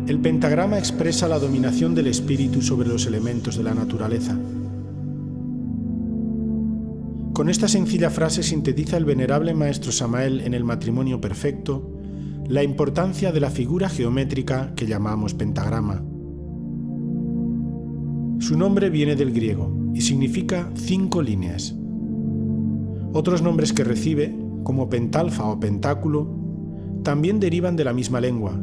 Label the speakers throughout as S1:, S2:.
S1: El pentagrama expresa la dominación del espíritu sobre los elementos de la naturaleza. Con esta sencilla frase sintetiza el venerable maestro Samael en el Matrimonio Perfecto la importancia de la figura geométrica que llamamos pentagrama. Su nombre viene del griego y significa 5 líneas. Otros nombres que recibe, como pentalfa o pentáculo, también derivan de la misma lengua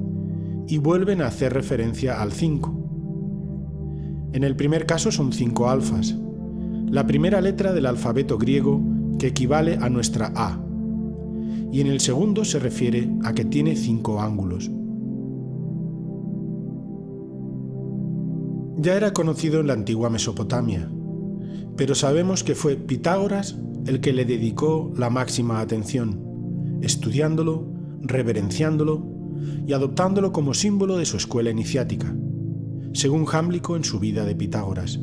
S1: y vuelven a hacer referencia al 5. En el primer caso son 5 alfas, la primera letra del alfabeto griego que equivale a nuestra A, y en el segundo se refiere a que tiene 5 ángulos. Ya era conocido en la antigua Mesopotamia, pero sabemos que fue Pitágoras el que le dedicó la máxima atención, estudiándolo, reverenciándolo y adoptándolo como símbolo de su escuela iniciática, según Jámblico en su vida de Pitágoras.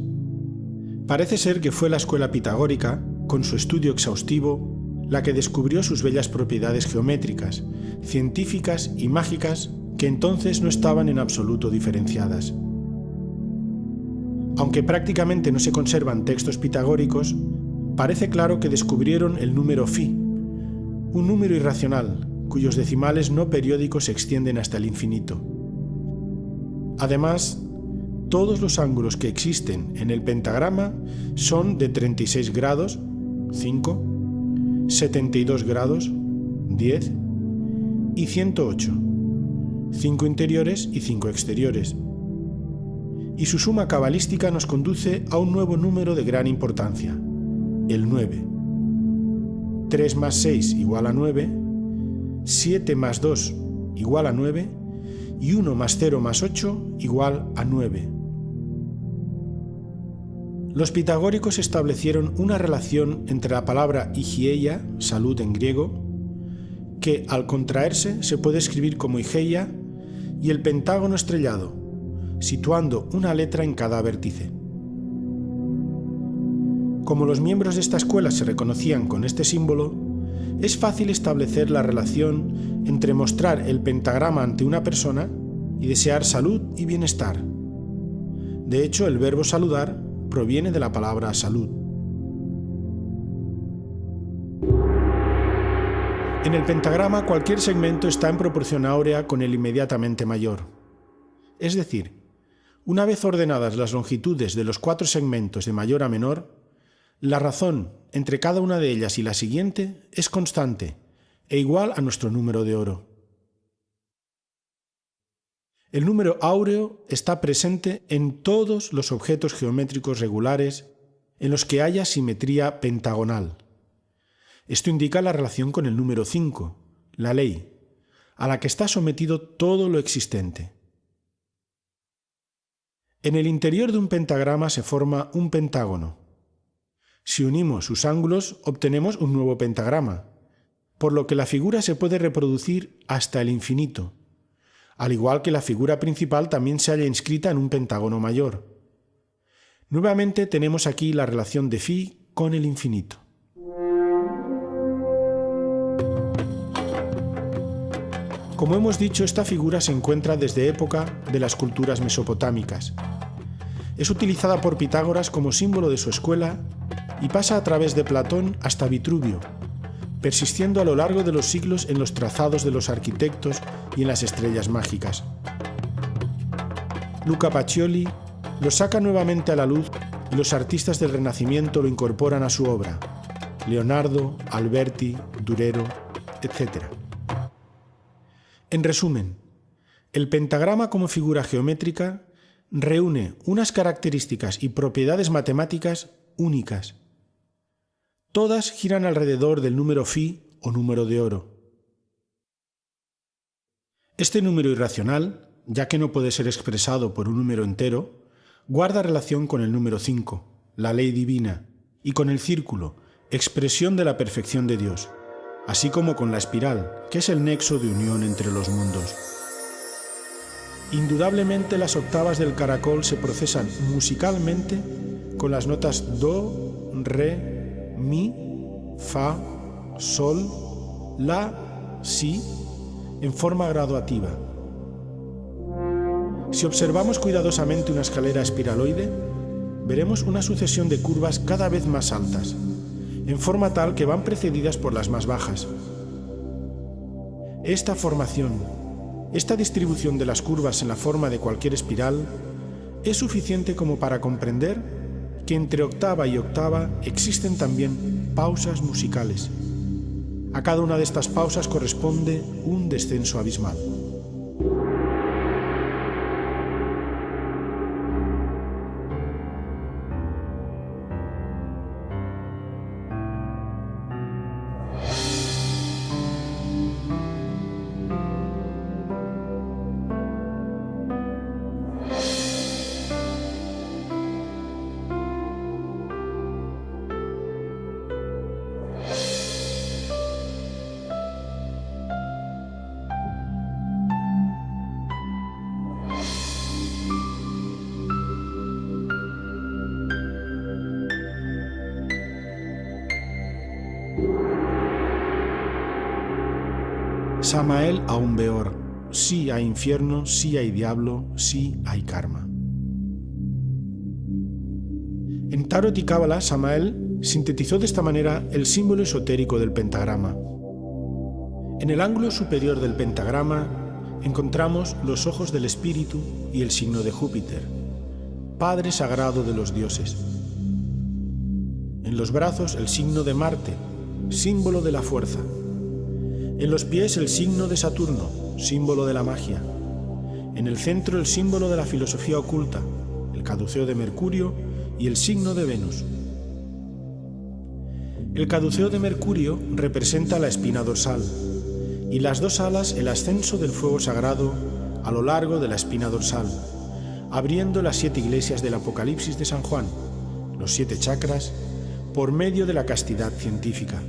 S1: Parece ser que fue la escuela pitagórica, con su estudio exhaustivo, la que descubrió sus bellas propiedades geométricas, científicas y mágicas que entonces no estaban en absoluto diferenciadas. Aunque prácticamente no se conservan textos pitagóricos, parece claro que descubrieron el número phi, un número irracional, cuyos decimales no periódicos se extienden hasta el infinito. Además, todos los ángulos que existen en el pentagrama son de 36 grados, 5, 72 grados, 10, y 108, 5 interiores y 5 exteriores. Y su suma cabalística nos conduce a un nuevo número de gran importancia, el 9. 3 más 6 igual a 9, 7 más 2 igual a 9 y 1 más 0 más 8 igual a 9. Los pitagóricos establecieron una relación entre la palabra higieia, salud en griego, que al contraerse se puede escribir como higeia, y el pentágono estrellado, situando una letra en cada vértice. Como los miembros de esta escuela se reconocían con este símbolo, es fácil establecer la relación entre mostrar el pentagrama ante una persona y desear salud y bienestar. De hecho, el verbo saludar proviene de la palabra salud. En el pentagrama cualquier segmento está en proporción áurea con el inmediatamente mayor. Es decir, una vez ordenadas las longitudes de los 4 segmentos de mayor a menor, la razón entre cada una de ellas y la siguiente es constante e igual a nuestro número de oro. El número áureo está presente en todos los objetos geométricos regulares en los que haya simetría pentagonal. Esto indica la relación con el número 5, la ley, a la que está sometido todo lo existente. En el interior de un pentagrama se forma un pentágono. Si unimos sus ángulos, obtenemos un nuevo pentagrama, por lo que la figura se puede reproducir hasta el infinito, al igual que la figura principal también se halla inscrita en un pentágono mayor. Nuevamente tenemos aquí la relación de phi con el infinito. Como hemos dicho, esta figura se encuentra desde época de las culturas mesopotámicas. Es utilizada por Pitágoras como símbolo de su escuela y pasa a través de Platón hasta Vitruvio, persistiendo a lo largo de los siglos en los trazados de los arquitectos y en las estrellas mágicas. Luca Pacioli lo saca nuevamente a la luz y los artistas del Renacimiento lo incorporan a su obra: Leonardo, Alberti, Durero, etc. En resumen, el pentagrama como figura geométrica reúne unas características y propiedades matemáticas únicas. Todas giran alrededor del número phi o número de oro. Este número irracional, ya que no puede ser expresado por un número entero, guarda relación con el número 5, la ley divina, y con el círculo, expresión de la perfección de Dios, así como con la espiral, que es el nexo de unión entre los mundos. Indudablemente las octavas del caracol se procesan musicalmente con las notas do, re, mi, fa, sol, la, si, en forma graduativa. Si observamos cuidadosamente una escalera espiraloide, veremos una sucesión de curvas cada vez más altas, en forma tal que van precedidas por las más bajas. Esta formación, esta distribución de las curvas en la forma de cualquier espiral, es suficiente como para comprender que entre octava y octava existen también pausas musicales. A cada una de estas pausas corresponde un descenso abismal. Samael Aun Beor, sí hay infierno, sí hay diablo, sí hay karma. En Tarot y Cábala, Samael sintetizó de esta manera el símbolo esotérico del pentagrama. En el ángulo superior del pentagrama encontramos los ojos del espíritu y el signo de Júpiter, Padre sagrado de los dioses. En los brazos el signo de Marte, símbolo de la fuerza. En los pies el signo de Saturno, símbolo de la magia. En el centro el símbolo de la filosofía oculta, el caduceo de Mercurio y el signo de Venus. El caduceo de Mercurio representa la espina dorsal y las dos alas el ascenso del fuego sagrado a lo largo de la espina dorsal, abriendo las 7 iglesias del Apocalipsis de San Juan, los 7 chakras, por medio de la castidad científica.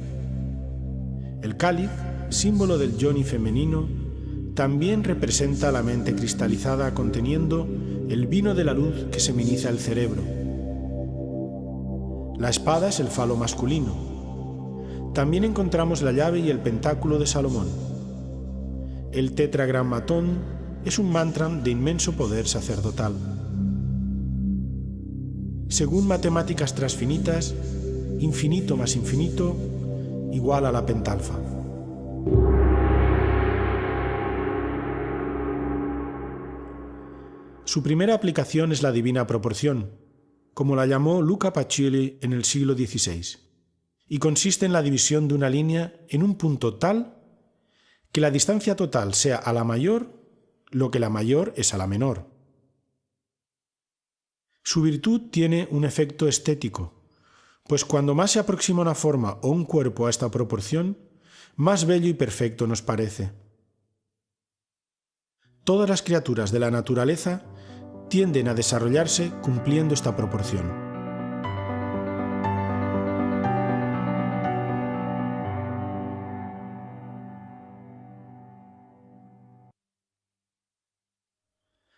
S1: El cáliz, símbolo del yoni femenino, también representa la mente cristalizada conteniendo el vino de la luz que seminiza el cerebro. La espada es el falo masculino. También encontramos la llave y el pentáculo de Salomón. El tetragrammatón es un mantra de inmenso poder sacerdotal. Según matemáticas transfinitas, infinito más infinito igual a la pentalfa. Su primera aplicación es la divina proporción, como la llamó Luca Pacioli en el siglo XVI, y consiste en la división de una línea en un punto tal que la distancia total sea a la mayor lo que la mayor es a la menor. Su virtud tiene un efecto estético, pues cuando más se aproxima una forma o un cuerpo a esta proporción, más bello y perfecto nos parece. Todas las criaturas de la naturaleza tienden a desarrollarse cumpliendo esta proporción.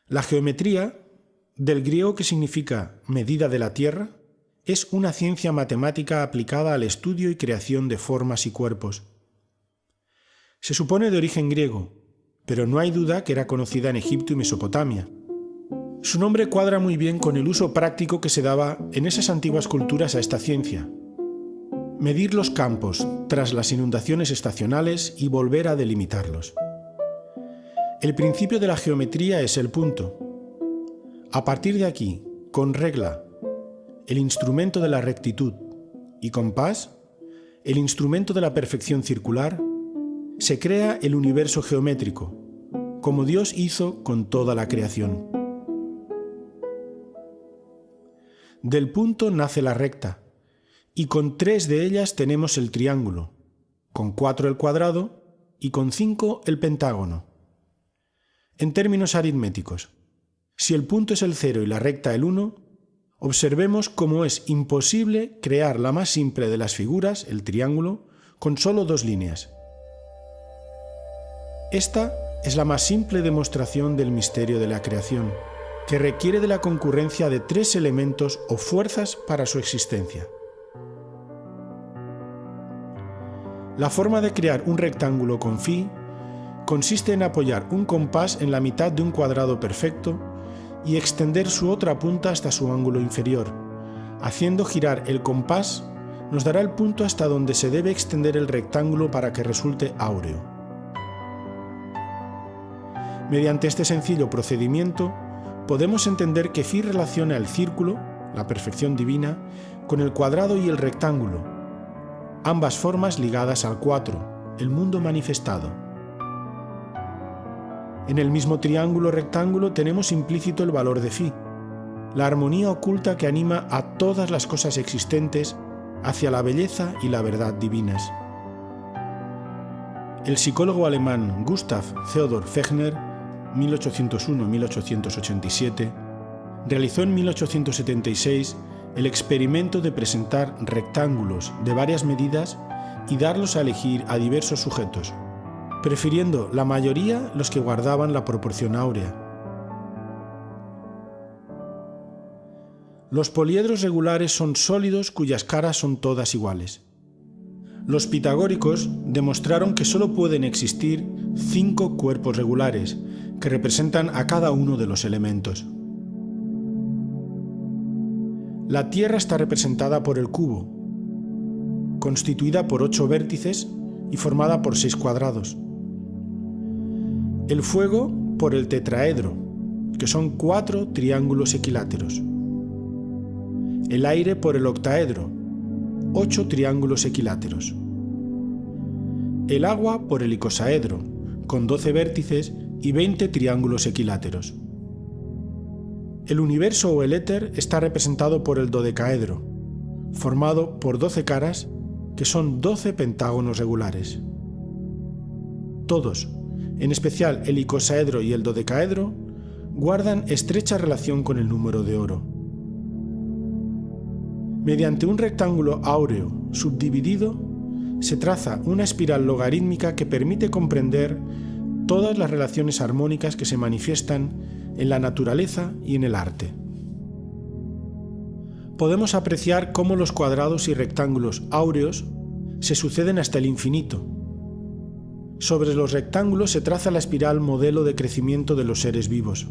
S1: La geometría, del griego que significa medida de la tierra, es una ciencia matemática aplicada al estudio y creación de formas y cuerpos. Se supone de origen griego, pero no hay duda que era conocida en Egipto y Mesopotamia. Su nombre cuadra muy bien con el uso práctico que se daba en esas antiguas culturas a esta ciencia: medir los campos tras las inundaciones estacionales y volver a delimitarlos. El principio de la geometría es el punto. A partir de aquí, con regla, el instrumento de la rectitud, y compás, el instrumento de la perfección circular, se crea el universo geométrico, como Dios hizo con toda la creación. Del punto nace la recta, y con 3 de ellas tenemos el triángulo, con 4 el cuadrado y con 5 el pentágono. En términos aritméticos, si el punto es el 0 y la recta el 1, observemos cómo es imposible crear la más simple de las figuras, el triángulo, con solo 2 líneas. Esta es la más simple demostración del misterio de la creación, que requiere de la concurrencia de 3 elementos o fuerzas para su existencia. La forma de crear un rectángulo con phi consiste en apoyar un compás en la mitad de un cuadrado perfecto y extender su otra punta hasta su ángulo inferior. Haciendo girar el compás, nos dará el punto hasta donde se debe extender el rectángulo para que resulte áureo. Mediante este sencillo procedimiento, podemos entender que Phi relaciona el círculo, la perfección divina, con el cuadrado y el rectángulo, ambas formas ligadas al 4, el mundo manifestado. En el mismo triángulo-rectángulo tenemos implícito el valor de Phi, la armonía oculta que anima a todas las cosas existentes hacia la belleza y la verdad divinas. El psicólogo alemán Gustav Theodor Fechner, 1801-1887, realizó en 1876 el experimento de presentar rectángulos de varias medidas y darlos a elegir a diversos sujetos, prefiriendo la mayoría los que guardaban la proporción áurea. Los poliedros regulares son sólidos cuyas caras son todas iguales. Los pitagóricos demostraron que solo pueden existir 5 cuerpos regulares, que representan a cada uno de los elementos. La Tierra está representada por el cubo, constituida por 8 vértices y formada por 6 cuadrados. El fuego por el tetraedro, que son 4 triángulos equiláteros. El aire por el octaedro, 8 triángulos equiláteros. El agua por el icosaedro, con 12 vértices y 20 triángulos equiláteros. El universo o el éter está representado por el dodecaedro, formado por 12 caras, que son 12 pentágonos regulares. Todos, en especial el icosaedro y el dodecaedro, guardan estrecha relación con el número de oro. Mediante un rectángulo áureo subdividido, se traza una espiral logarítmica que permite comprender todas las relaciones armónicas que se manifiestan en la naturaleza y en el arte. Podemos apreciar cómo los cuadrados y rectángulos áureos se suceden hasta el infinito. Sobre los rectángulos se traza la espiral modelo de crecimiento de los seres vivos.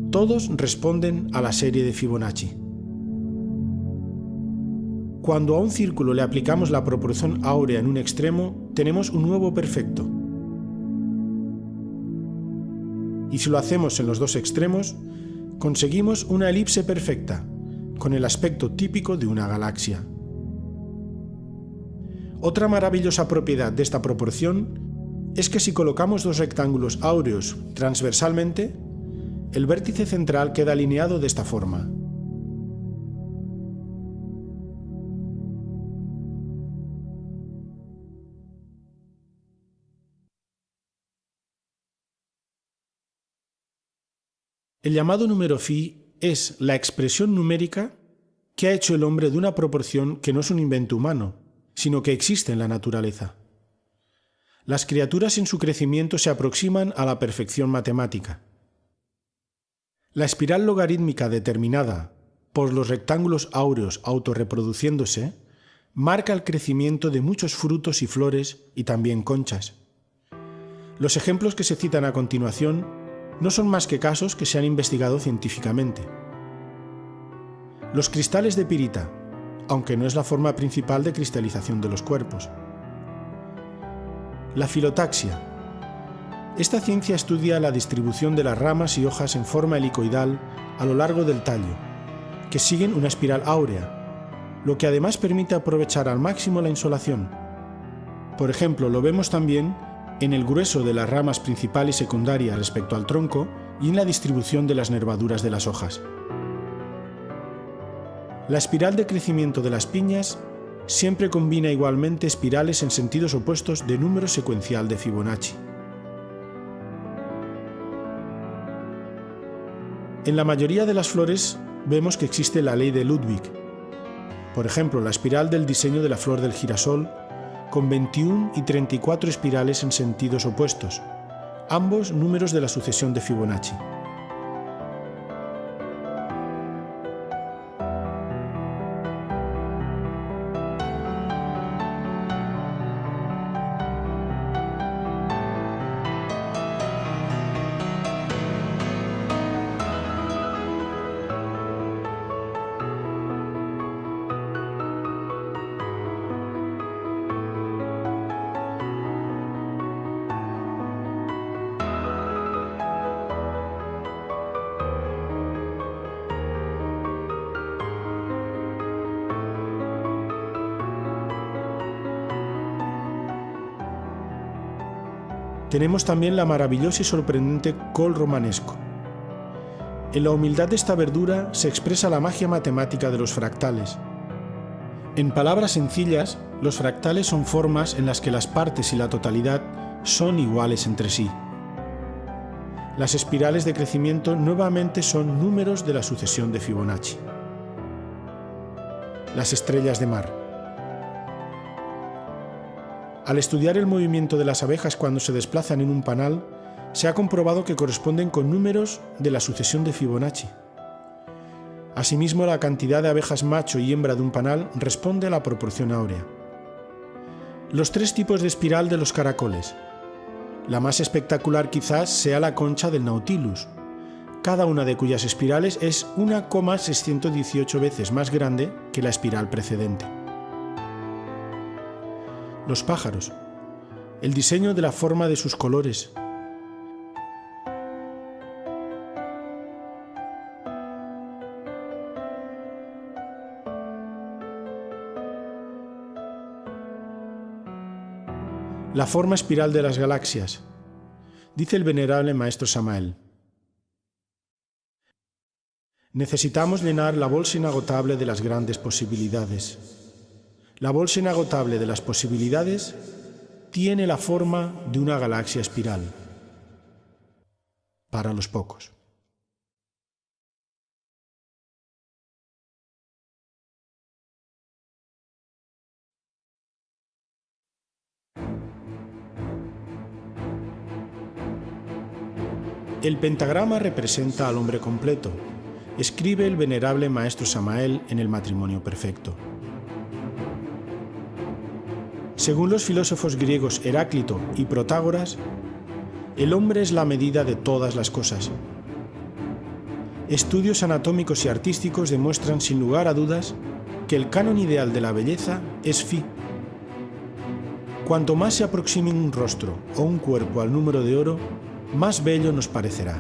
S1: Todos responden a la serie de Fibonacci. Cuando a un círculo le aplicamos la proporción áurea en un extremo, tenemos un nuevo perfecto. Y si lo hacemos en los dos extremos, conseguimos una elipse perfecta, con el aspecto típico de una galaxia. Otra maravillosa propiedad de esta proporción es que si colocamos dos rectángulos áureos transversalmente, el vértice central queda alineado de esta forma. El llamado número Phi es la expresión numérica que ha hecho el hombre de una proporción que no es un invento humano, sino que existe en la naturaleza. Las criaturas en su crecimiento se aproximan a la perfección matemática. La espiral logarítmica determinada por los rectángulos áureos autorreproduciéndose marca el crecimiento de muchos frutos y flores y también conchas. Los ejemplos que se citan a continuación no son más que casos que se han investigado científicamente. Los cristales de pirita, aunque no es la forma principal de cristalización de los cuerpos. La filotaxia. Esta ciencia estudia la distribución de las ramas y hojas en forma helicoidal a lo largo del tallo, que siguen una espiral áurea, lo que además permite aprovechar al máximo la insolación. Por ejemplo, lo vemos también en el grueso de las ramas principal y secundaria respecto al tronco y en la distribución de las nervaduras de las hojas. La espiral de crecimiento de las piñas siempre combina igualmente espirales en sentidos opuestos de número secuencial de Fibonacci. En la mayoría de las flores vemos que existe la ley de Ludwig. Por ejemplo, la espiral del diseño de la flor del girasol, con 21 y 34 espirales en sentidos opuestos, ambos números de la sucesión de Fibonacci. Tenemos también la maravillosa y sorprendente col romanesco. En la humildad de esta verdura se expresa la magia matemática de los fractales. En palabras sencillas, los fractales son formas en las que las partes y la totalidad son iguales entre sí. Las espirales de crecimiento nuevamente son números de la sucesión de Fibonacci. Las estrellas de mar. Al estudiar el movimiento de las abejas cuando se desplazan en un panal, se ha comprobado que corresponden con números de la sucesión de Fibonacci. Asimismo, la cantidad de abejas macho y hembra de un panal responde a la proporción áurea. Los tres tipos de espiral de los caracoles. La más espectacular quizás sea la concha del Nautilus, cada una de cuyas espirales es 1,618 veces más grande que la espiral precedente. Los pájaros. El diseño de la forma de sus colores. La forma espiral de las galaxias. Dice el venerable maestro Samael: necesitamos llenar la bolsa inagotable de las grandes posibilidades. La bolsa inagotable de las posibilidades tiene la forma de una galaxia espiral. Para los pocos. El pentagrama representa al hombre completo, escribe el venerable maestro Samael en el Matrimonio Perfecto. Según los filósofos griegos Heráclito y Protágoras, el hombre es la medida de todas las cosas. Estudios anatómicos y artísticos demuestran sin lugar a dudas que el canon ideal de la belleza es Φ. Cuanto más se aproxime un rostro o un cuerpo al número de oro, más bello nos parecerá.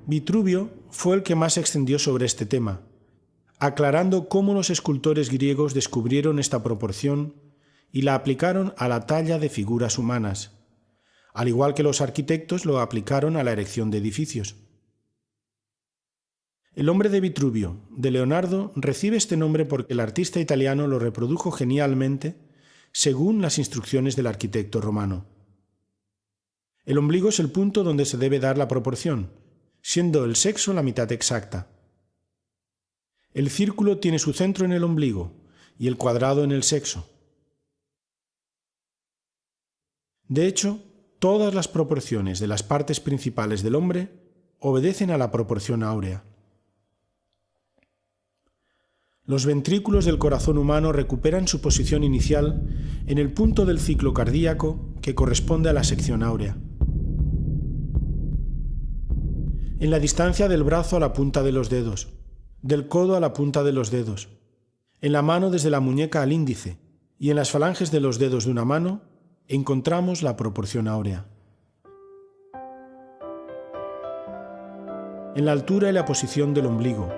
S1: Vitruvio fue el que más se extendió sobre este tema, aclarando cómo los escultores griegos descubrieron esta proporción y la aplicaron a la talla de figuras humanas, al igual que los arquitectos lo aplicaron a la erección de edificios. El hombre de Vitruvio, de Leonardo, recibe este nombre porque el artista italiano lo reprodujo genialmente según las instrucciones del arquitecto romano. El ombligo es el punto donde se debe dar la proporción, siendo el sexo la mitad exacta. El círculo tiene su centro en el ombligo y el cuadrado en el sexo. De hecho, todas las proporciones de las partes principales del hombre obedecen a la proporción áurea. Los ventrículos del corazón humano recuperan su posición inicial en el punto del ciclo cardíaco que corresponde a la sección áurea. En la distancia del brazo a la punta de los dedos, del codo a la punta de los dedos, en la mano desde la muñeca al índice y en las falanges de los dedos de una mano encontramos la proporción áurea. En la altura y la posición del ombligo,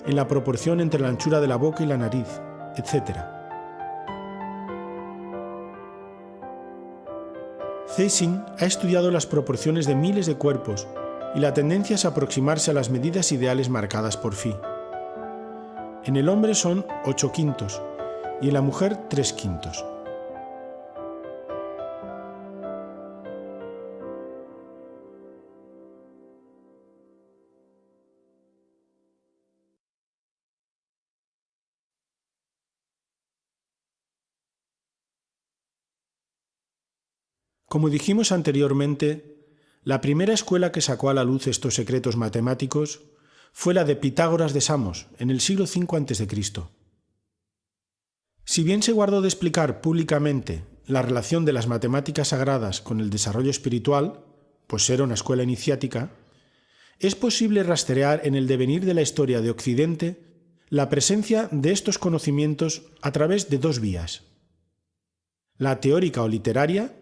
S1: en la proporción entre la anchura de la boca y la nariz, etc. Zeising ha estudiado las proporciones de miles de cuerpos y la tendencia es aproximarse a las medidas ideales marcadas por Phi. En el hombre son 8/5 y en la mujer 3/5. Como dijimos anteriormente, la primera escuela que sacó a la luz estos secretos matemáticos fue la de Pitágoras de Samos, en el siglo V a.C. Si bien se guardó de explicar públicamente la relación de las matemáticas sagradas con el desarrollo espiritual, pues era una escuela iniciática, es posible rastrear en el devenir de la historia de Occidente la presencia de estos conocimientos a través de dos vías: la teórica o literaria,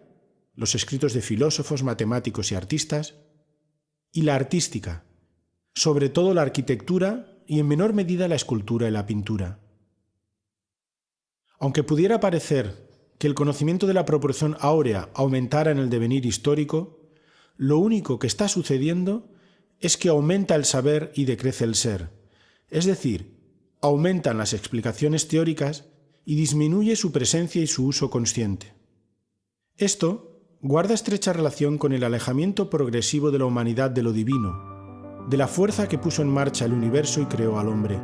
S1: los escritos de filósofos, matemáticos y artistas, y la artística, sobre todo la arquitectura y en menor medida la escultura y la pintura. Aunque pudiera parecer que el conocimiento de la proporción áurea aumentara en el devenir histórico, lo único que está sucediendo es que aumenta el saber y decrece el ser, es decir, aumentan las explicaciones teóricas y disminuye su presencia y su uso consciente. Esto guarda estrecha relación con el alejamiento progresivo de la humanidad de lo divino, de la fuerza que puso en marcha el universo y creó al hombre.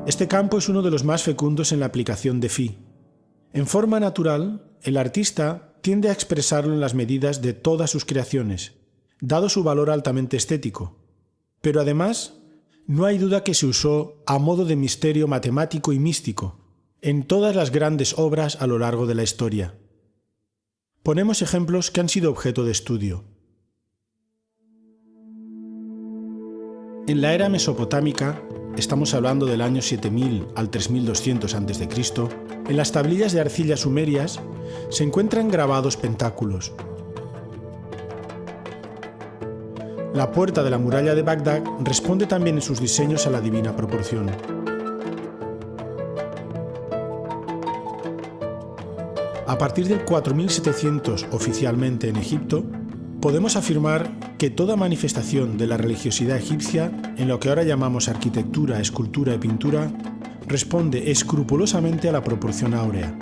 S1: Este campo es uno de los más fecundos en la aplicación de Phi. En forma natural, el artista tiende a expresarlo en las medidas de todas sus creaciones, dado su valor altamente estético. Pero además, no hay duda que se usó a modo de misterio matemático y místico en todas las grandes obras a lo largo de la historia. Ponemos ejemplos que han sido objeto de estudio. En la era mesopotámica, estamos hablando del año 7000 al 3200 a.C., en las tablillas de arcilla sumerias se encuentran grabados pentáculos. La puerta de la muralla de Bagdad responde también en sus diseños a la divina proporción. A partir del 4700 oficialmente en Egipto, podemos afirmar que toda manifestación de la religiosidad egipcia, en lo que ahora llamamos arquitectura, escultura y pintura, responde escrupulosamente a la proporción áurea,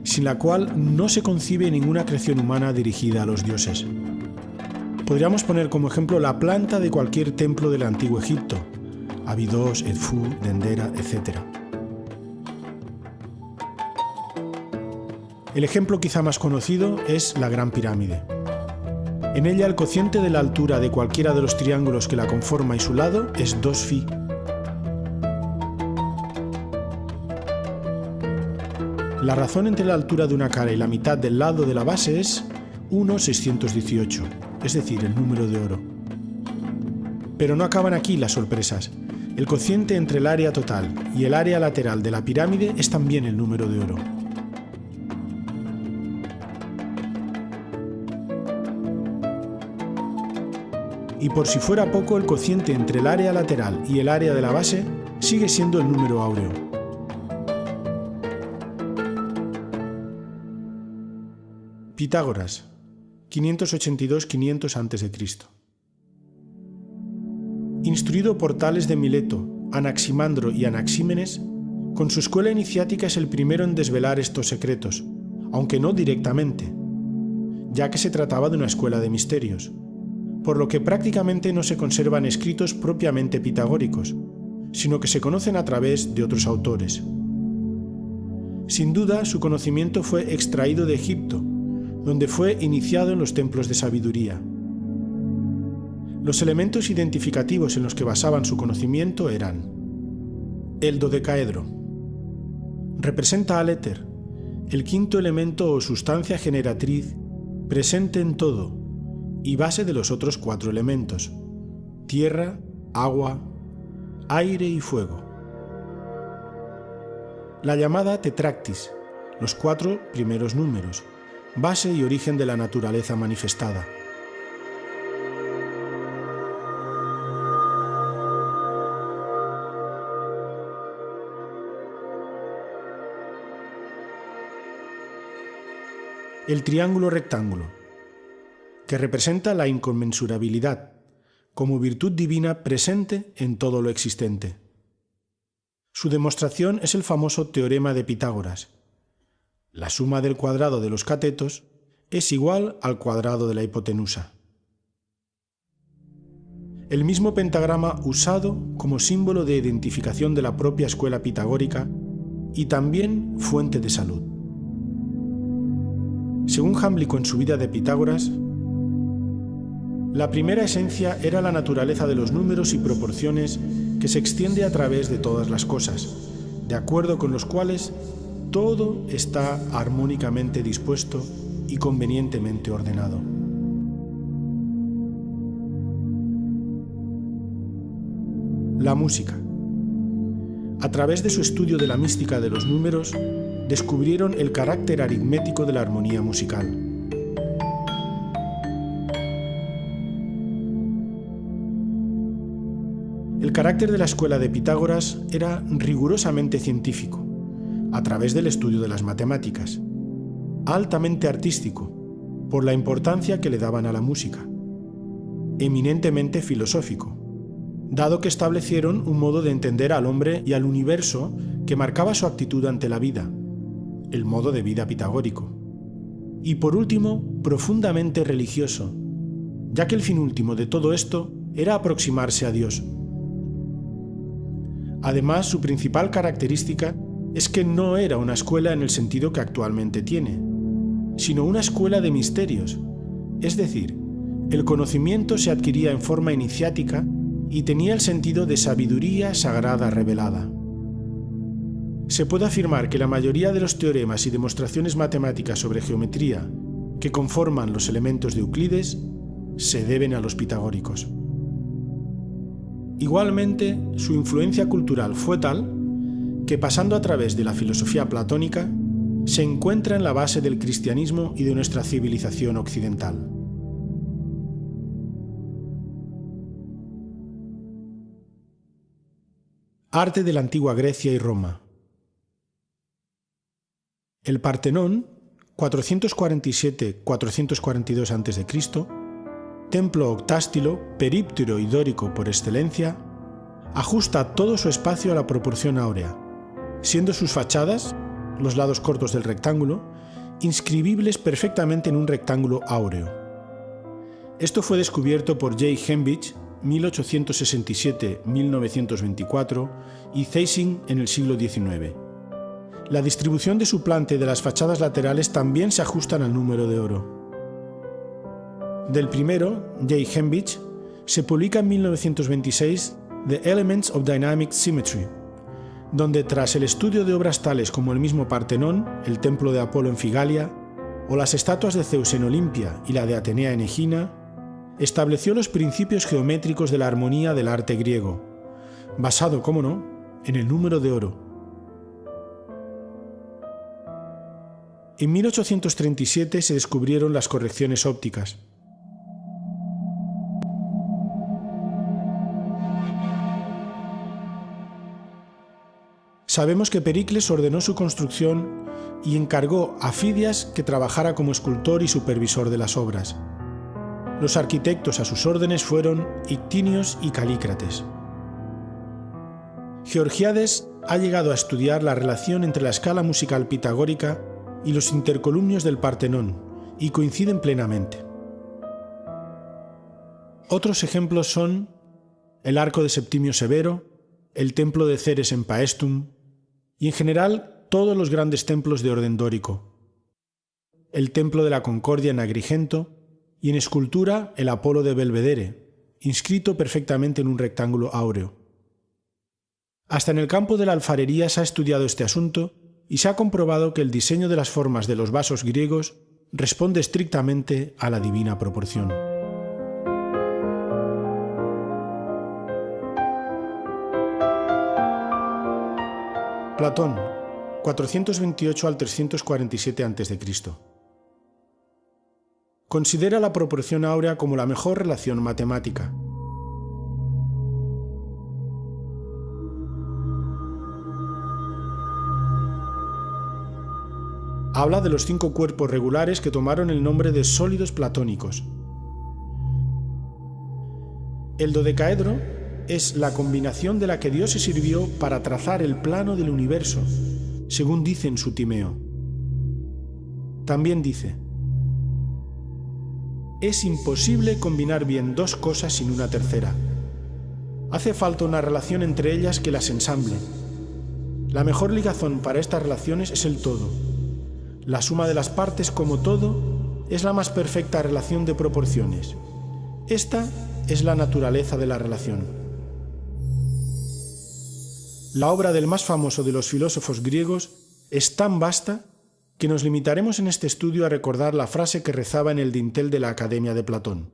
S1: sin la cual no se concibe ninguna creación humana dirigida a los dioses. Podríamos poner como ejemplo la planta de cualquier templo del antiguo Egipto, Abidos, Edfu, Dendera, etc. El ejemplo quizá más conocido es la Gran Pirámide. En ella el cociente de la altura de cualquiera de los triángulos que la conforma y su lado es 2 phi. La razón entre la altura de una cara y la mitad del lado de la base es 1,618, es decir, el número de oro. Pero no acaban aquí las sorpresas. El cociente entre el área total y el área lateral de la pirámide es también el número de oro. Y por si fuera poco, el cociente entre el área lateral y el área de la base sigue siendo el número áureo. Pitágoras, 582-500 a.C. Instruido por Tales de Mileto, Anaximandro y Anaxímenes, con su escuela iniciática es el primero en desvelar estos secretos, aunque no directamente, ya que se trataba de una escuela de misterios, por lo que prácticamente no se conservan escritos propiamente pitagóricos, sino que se conocen a través de otros autores. Sin duda, su conocimiento fue extraído de Egipto, donde fue iniciado en los templos de sabiduría. Los elementos identificativos en los que basaban su conocimiento eran: el dodecaedro. Representa al éter, el quinto elemento o sustancia generatriz presente en todo y base de los otros 4 elementos: tierra, agua, aire y fuego. La llamada tetractis, los 4 primeros números, base y origen de la naturaleza manifestada. El triángulo rectángulo, que representa la inconmensurabilidad, como virtud divina presente en todo lo existente. Su demostración es el famoso teorema de Pitágoras. La suma del cuadrado de los catetos es igual al cuadrado de la hipotenusa. El mismo pentagrama usado como símbolo de identificación de la propia escuela pitagórica y también fuente de salud. Según Jámblico en su vida de Pitágoras, la primera esencia era la naturaleza de los números y proporciones que se extiende a través de todas las cosas, de acuerdo con los cuales todo está armónicamente dispuesto y convenientemente ordenado. La música. A través de su estudio de la mística de los números, descubrieron el carácter aritmético de la armonía musical. El carácter de la escuela de Pitágoras era rigurosamente científico, a través del estudio de las matemáticas, altamente artístico, por la importancia que le daban a la música, eminentemente filosófico, dado que establecieron un modo de entender al hombre y al universo que marcaba su actitud ante la vida, el modo de vida pitagórico. Y por último, profundamente religioso, ya que el fin último de todo esto era aproximarse a Dios. Además, su principal característica es que no era una escuela en el sentido que actualmente tiene, sino una escuela de misterios, es decir, el conocimiento se adquiría en forma iniciática y tenía el sentido de sabiduría sagrada revelada. Se puede afirmar que la mayoría de los teoremas y demostraciones matemáticas sobre geometría que conforman los elementos de Euclides se deben a los pitagóricos. Igualmente, su influencia cultural fue tal que, pasando a través de la filosofía platónica, se encuentra en la base del cristianismo y de nuestra civilización occidental. Arte de la antigua Grecia y Roma. El Partenón, 447-442 a.C., templo octástilo, períptero y dórico por excelencia, ajusta todo su espacio a la proporción áurea, siendo sus fachadas, los lados cortos del rectángulo, inscribibles perfectamente en un rectángulo áureo. Esto fue descubierto por J. Hembich, 1867-1924, y Zeising en el siglo XIX. La distribución de su planta y de las fachadas laterales también se ajustan al número de oro. Del primero, J. Hembich, se publica en 1926 The Elements of Dynamic Symmetry, donde tras el estudio de obras tales como el mismo Partenón, el templo de Apolo en Figalia, o las estatuas de Zeus en Olimpia y la de Atenea en Egina, estableció los principios geométricos de la armonía del arte griego, basado, cómo no, en el número de oro. En 1837 se descubrieron las correcciones ópticas. Sabemos que Pericles ordenó su construcción y encargó a Fidias que trabajara como escultor y supervisor de las obras. Los arquitectos a sus órdenes fueron Ictinios y Calícrates. Georgiades ha llegado a estudiar la relación entre la escala musical pitagórica y los intercolumnios del Partenón, y coinciden plenamente. Otros ejemplos son el arco de Septimio Severo, el templo de Ceres en Paestum, y en general todos los grandes templos de orden dórico. El templo de la Concordia en Agrigento, y en escultura el Apolo de Belvedere, inscrito perfectamente en un rectángulo áureo. Hasta en el campo de la alfarería se ha estudiado este asunto y se ha comprobado que el diseño de las formas de los vasos griegos responde estrictamente a la divina proporción. Platón, 428 al 347 a.C. Considera la proporción áurea como la mejor relación matemática. Habla de los 5 cuerpos regulares que tomaron el nombre de sólidos platónicos. El dodecaedro es la combinación de la que Dios se sirvió para trazar el plano del universo, según dice en su Timeo. También dice: es imposible combinar bien 2 cosas sin una tercera. Hace falta una relación entre ellas que las ensamble. La mejor ligazón para estas relaciones es el todo. La suma de las partes como todo es la más perfecta relación de proporciones. Esta es la naturaleza de la relación. La obra del más famoso de los filósofos griegos es tan vasta que nos limitaremos en este estudio a recordar la frase que rezaba en el dintel de la Academia de Platón: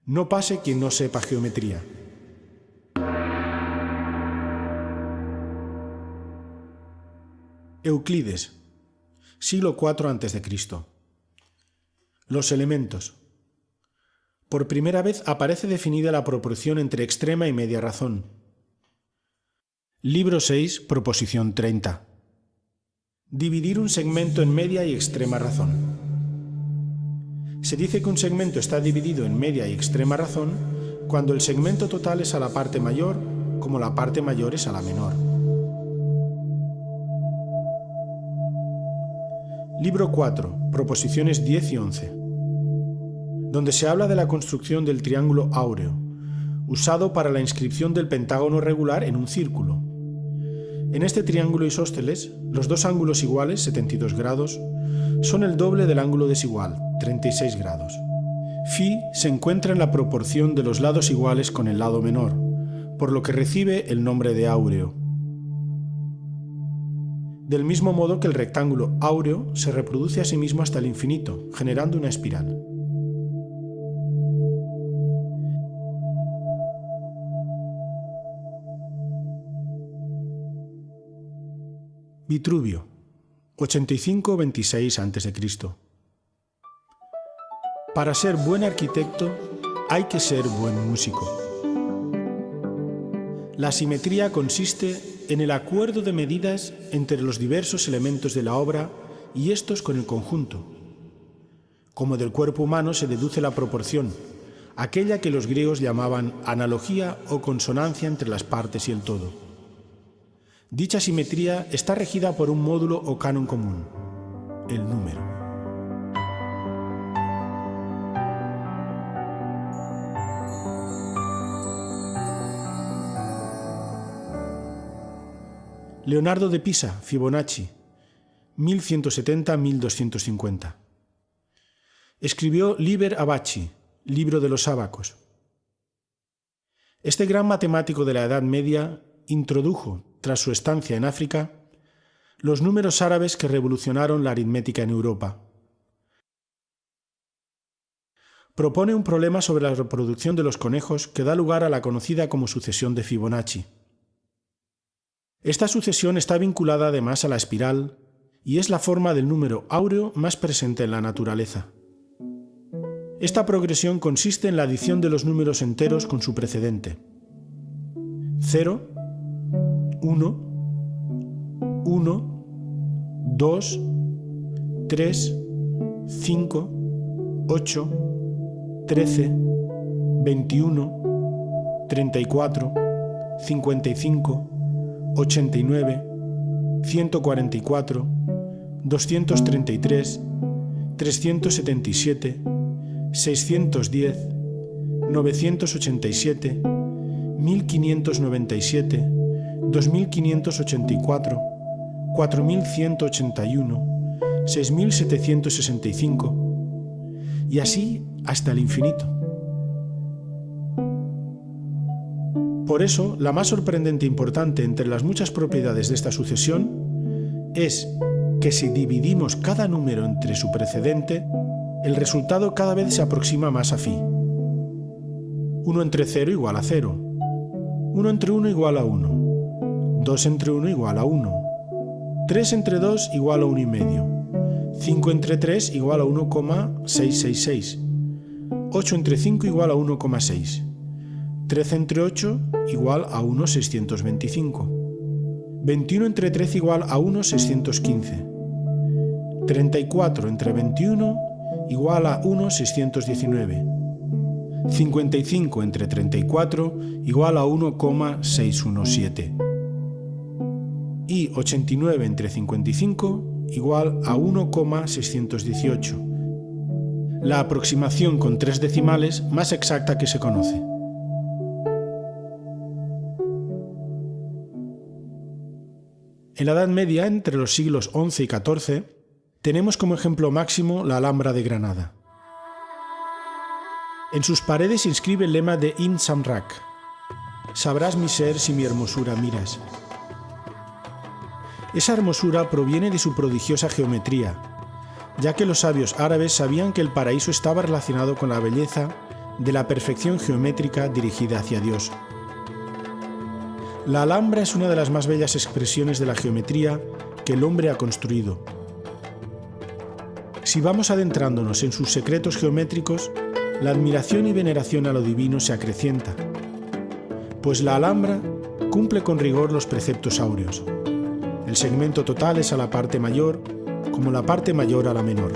S1: no pase quien no sepa geometría. Euclides, siglo IV a.C. Los elementos. Por primera vez aparece definida la proporción entre extrema y media razón. Libro 6, proposición 30. Dividir un segmento en media y extrema razón. Se dice que un segmento está dividido en media y extrema razón cuando el segmento total es a la parte mayor como la parte mayor es a la menor. Libro 4, proposiciones 10 y 11, donde se habla de la construcción del triángulo áureo, usado para la inscripción del pentágono regular en un círculo. En este triángulo isósceles, los dos ángulos iguales, 72 grados, son el doble del ángulo desigual, 36 grados. Φ se encuentra en la proporción de los lados iguales con el lado menor, por lo que recibe el nombre de áureo. Del mismo modo que el rectángulo áureo se reproduce a sí mismo hasta el infinito, generando una espiral. Vitruvio, 85-26 a.C. Para ser buen arquitecto hay que ser buen músico. La simetría consiste en el acuerdo de medidas entre los diversos elementos de la obra y estos con el conjunto. Como del cuerpo humano se deduce la proporción, aquella que los griegos llamaban analogía o consonancia entre las partes y el todo. Dicha simetría está regida por un módulo o canon común, el número. Leonardo de Pisa, Fibonacci, 1170-1250. Escribió Liber Abaci, libro de los ábacos. Este gran matemático de la Edad Media introdujo, tras su estancia en África, los números árabes que revolucionaron la aritmética en Europa. Propone un problema sobre la reproducción de los conejos que da lugar a la conocida como sucesión de Fibonacci. Esta sucesión está vinculada además a la espiral y es la forma del número áureo más presente en la naturaleza. Esta progresión consiste en la adición de los números enteros con su precedente. 0, 1, 1, 2, 3, 5, 8, 13, 21, 34, 55, 89, 144, 233, 377, 610, 987, 1597, 2584, 4181, 6765 y así hasta el infinito. Por eso, la más sorprendente e importante entre las muchas propiedades de esta sucesión es que si dividimos cada número entre su precedente, el resultado cada vez se aproxima más a Φ. 1 entre 0 igual a 0, 1 entre 1 igual a 1, 2 entre 1 igual a 1, 3 entre 2 igual a 1 y medio, 5 entre 3 igual a 1,666, 8 entre 5 igual a 1,6, 13 entre 8 igual a 1,625, 21 entre 13 igual a 1,615, 34 entre 21 igual a 1,619, 55 entre 34 igual a 1,617 y 89 entre 55 igual a 1,618, la aproximación con 3 decimales más exacta que se conoce. En la Edad Media, entre los siglos XI y XIV, tenemos como ejemplo máximo la Alhambra de Granada. En sus paredes se inscribe el lema de Ibn Samrak: «Sabrás mi ser si mi hermosura miras». Esa hermosura proviene de su prodigiosa geometría, ya que los sabios árabes sabían que el paraíso estaba relacionado con la belleza de la perfección geométrica dirigida hacia Dios. La Alhambra es una de las más bellas expresiones de la geometría que el hombre ha construido. Si vamos adentrándonos en sus secretos geométricos, la admiración y veneración a lo divino se acrecienta, pues la Alhambra cumple con rigor los preceptos áureos. El segmento total es a la parte mayor, como la parte mayor a la menor.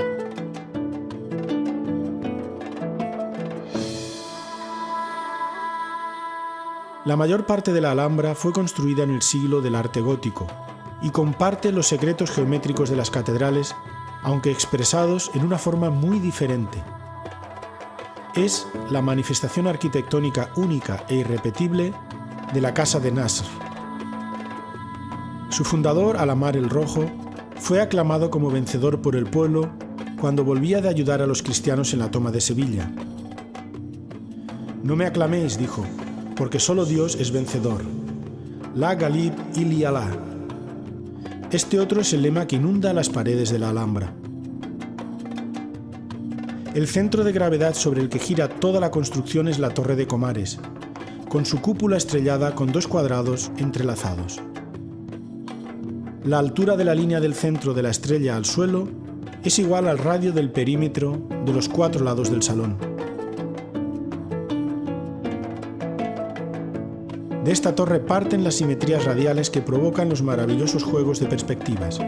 S1: La mayor parte de la Alhambra fue construida en el siglo del arte gótico y comparte los secretos geométricos de las catedrales, aunque expresados en una forma muy diferente. Es la manifestación arquitectónica única e irrepetible de la Casa de Nasr. Su fundador, Al-Ahmar el Rojo, fue aclamado como vencedor por el pueblo cuando volvía de ayudar a los cristianos en la toma de Sevilla. «No me aclaméis», dijo, «porque solo Dios es vencedor. La Ghalib ili Allah». Este otro es el lema que inunda las paredes de la Alhambra. El centro de gravedad sobre el que gira toda la construcción es la Torre de Comares, con su cúpula estrellada con dos cuadrados entrelazados. La altura de la línea del centro de la estrella al suelo es igual al radio del perímetro de los 4 lados del salón. De esta torre parten las simetrías radiales que provocan los maravillosos juegos de perspectivas.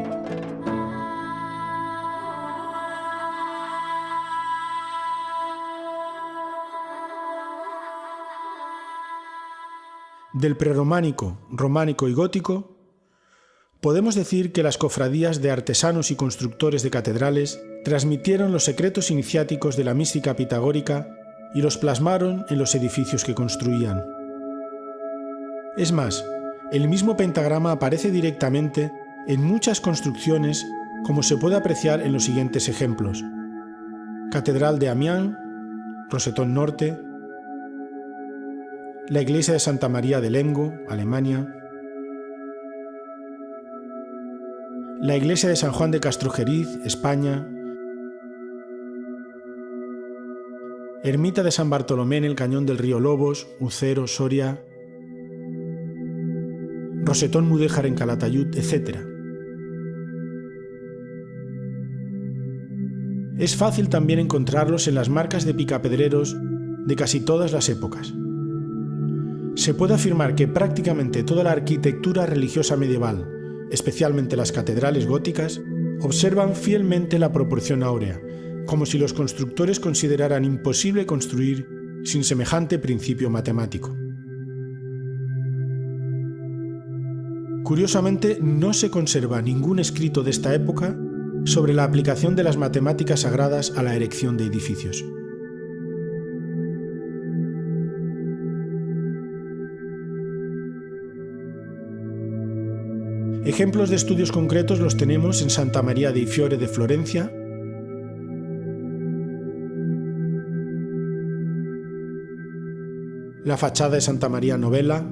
S1: Del prerrománico, románico y gótico, podemos decir que las cofradías de artesanos y constructores de catedrales transmitieron los secretos iniciáticos de la mística pitagórica y los plasmaron en los edificios que construían. Es más, el mismo pentagrama aparece directamente en muchas construcciones, como se puede apreciar en los siguientes ejemplos: Catedral de Amiens, Rosetón Norte, la iglesia de Santa María de Lemgo, Alemania, la iglesia de San Juan de Castrojeriz, España, ermita de San Bartolomé en el cañón del río Lobos, Ucero, Soria, Rosetón Mudéjar en Calatayud, etc. Es fácil también encontrarlos en las marcas de picapedreros de casi todas las épocas. Se puede afirmar que prácticamente toda la arquitectura religiosa medieval, especialmente las catedrales góticas, observan fielmente la proporción áurea, como si los constructores consideraran imposible construir sin semejante principio matemático. Curiosamente, no se conserva ningún escrito de esta época sobre la aplicación de las matemáticas sagradas a la erección de edificios. Ejemplos de estudios concretos los tenemos en Santa María dei Fiori de Florencia, la fachada de Santa María Novella,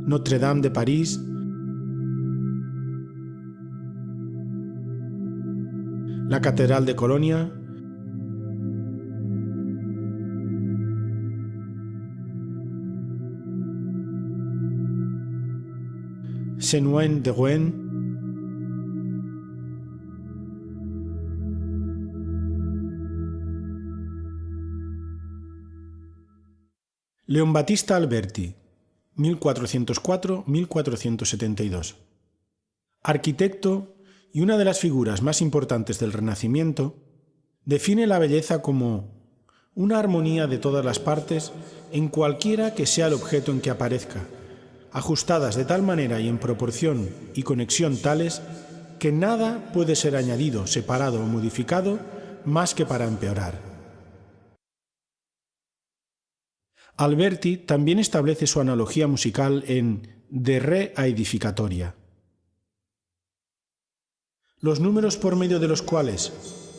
S1: Notre Dame de París, la Catedral de Colonia, Saint-Ouen de Rouen, Leon Battista Alberti, 1404-1472. Arquitecto y una de las figuras más importantes del Renacimiento, define la belleza como una armonía de todas las partes en cualquiera que sea el objeto en que aparezca, ajustadas de tal manera y en proporción y conexión tales que nada puede ser añadido, separado o modificado más que para empeorar. Alberti también establece su analogía musical en De Re a Edificatoria. Los números por medio de los cuales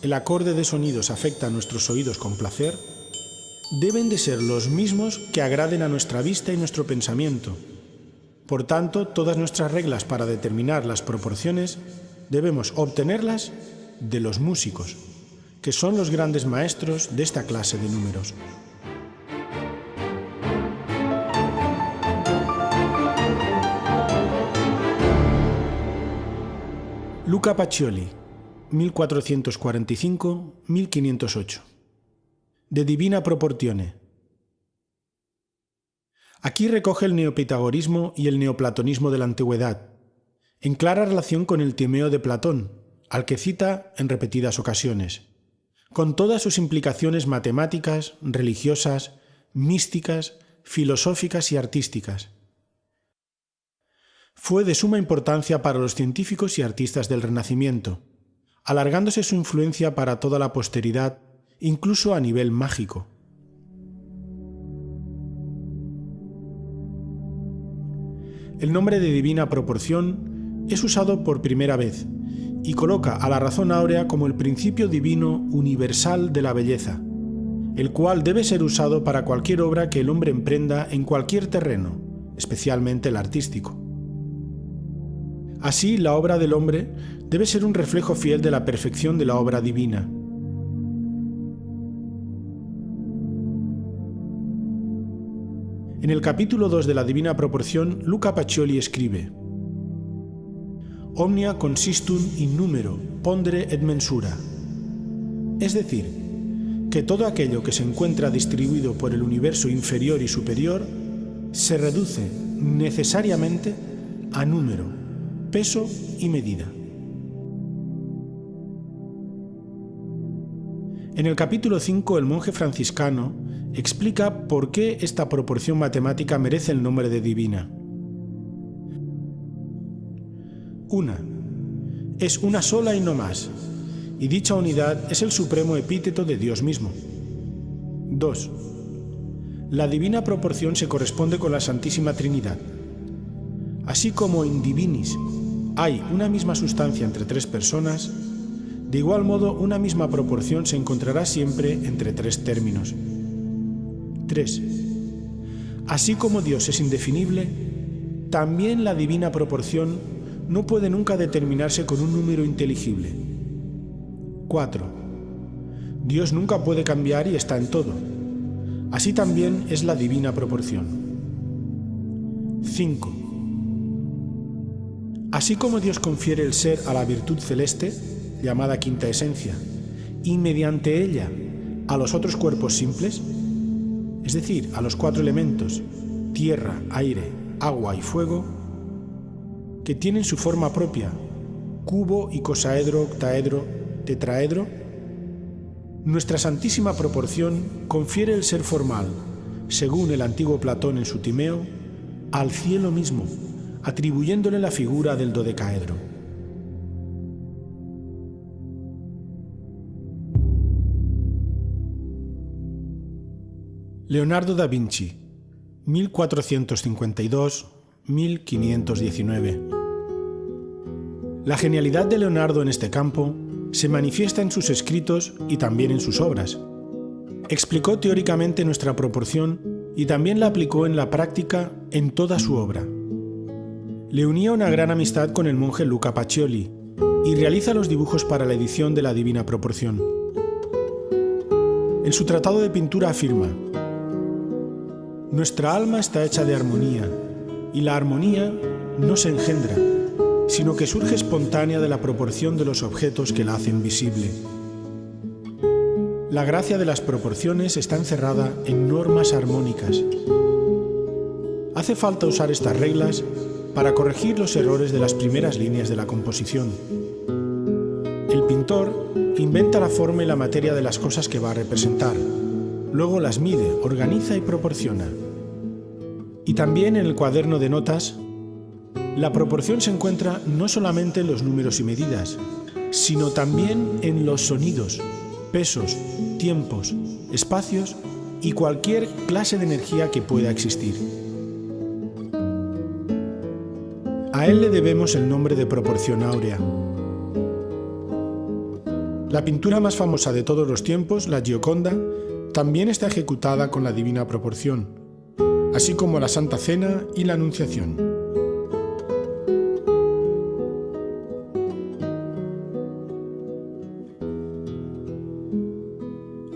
S1: el acorde de sonidos afecta a nuestros oídos con placer deben de ser los mismos que agraden a nuestra vista y nuestro pensamiento. Por tanto, todas nuestras reglas para determinar las proporciones debemos obtenerlas de los músicos, que son los grandes maestros de esta clase de números. Luca Pacioli, 1445-1508. De Divina Proportione. Aquí recoge el neopitagorismo y el neoplatonismo de la antigüedad, en clara relación con el Timeo de Platón, al que cita en repetidas ocasiones, con todas sus implicaciones matemáticas, religiosas, místicas, filosóficas y artísticas. Fue de suma importancia para los científicos y artistas del Renacimiento, alargándose su influencia para toda la posteridad, incluso a nivel mágico. El nombre de Divina Proporción es usado por primera vez y coloca a la razón áurea como el principio divino universal de la belleza, el cual debe ser usado para cualquier obra que el hombre emprenda en cualquier terreno, especialmente el artístico. Así, la obra del hombre debe ser un reflejo fiel de la perfección de la obra divina. En el capítulo 2 de la Divina Proporción, Luca Pacioli escribe: Omnia consistum in numero, pondere et mensura. Es decir, que todo aquello que se encuentra distribuido por el universo inferior y superior se reduce necesariamente a número, peso y medida. En el capítulo 5, el monje franciscano explica por qué esta proporción matemática merece el nombre de divina. 1. Es una sola y no más, y dicha unidad es el supremo epíteto de Dios mismo. 2. La divina proporción se corresponde con la Santísima Trinidad. Así como in divinis hay una misma sustancia entre tres personas, de igual modo una misma proporción se encontrará siempre entre tres términos. 3. Así como Dios es indefinible, también la divina proporción no puede nunca determinarse con un número inteligible. 4. Dios nunca puede cambiar y está en todo. Así también es la divina proporción. 5. Así como Dios confiere el ser a la virtud celeste, llamada quinta esencia, y mediante ella a los otros cuerpos simples, es decir, a los cuatro elementos, tierra, aire, agua y fuego, que tienen su forma propia, cubo, icosaedro, octaedro, tetraedro, nuestra Santísima Proporción confiere el ser formal, según el antiguo Platón en su Timeo, al cielo mismo, atribuyéndole la figura del dodecaedro. Leonardo da Vinci, 1452-1519. La genialidad de Leonardo en este campo se manifiesta en sus escritos y también en sus obras. Explicó teóricamente nuestra proporción y también la aplicó en la práctica en toda su obra. Le unía una gran amistad con el monje Luca Pacioli y realiza los dibujos para la edición de la Divina Proporción. En su tratado de pintura afirma: nuestra alma está hecha de armonía, y la armonía no se engendra, sino que surge espontánea de la proporción de los objetos que la hacen visible. La gracia de las proporciones está encerrada en normas armónicas. Hace falta usar estas reglas para corregir los errores de las primeras líneas de la composición. El pintor inventa la forma y la materia de las cosas que va a representar. Luego las mide, organiza y proporciona. Y también en el cuaderno de notas, la proporción se encuentra no solamente en los números y medidas, sino también en los sonidos, pesos, tiempos, espacios y cualquier clase de energía que pueda existir. A él le debemos el nombre de proporción áurea. La pintura más famosa de todos los tiempos, la Gioconda, también está ejecutada con la Divina Proporción, así como la Santa Cena y la Anunciación.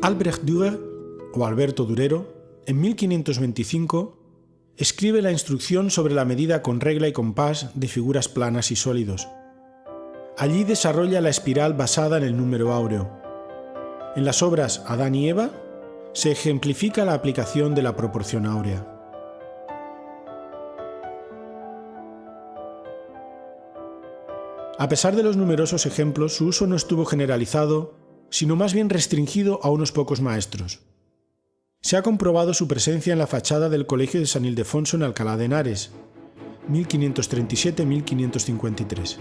S1: Albrecht Dürer, o Alberto Durero, en 1525, escribe la instrucción sobre la medida con regla y compás de figuras planas y sólidos. Allí desarrolla la espiral basada en el número áureo. En las obras Adán y Eva se ejemplifica la aplicación de la proporción áurea. A pesar de los numerosos ejemplos, su uso no estuvo generalizado, sino más bien restringido a unos pocos maestros. Se ha comprobado su presencia en la fachada del Colegio de San Ildefonso en Alcalá de Henares, 1537-1553,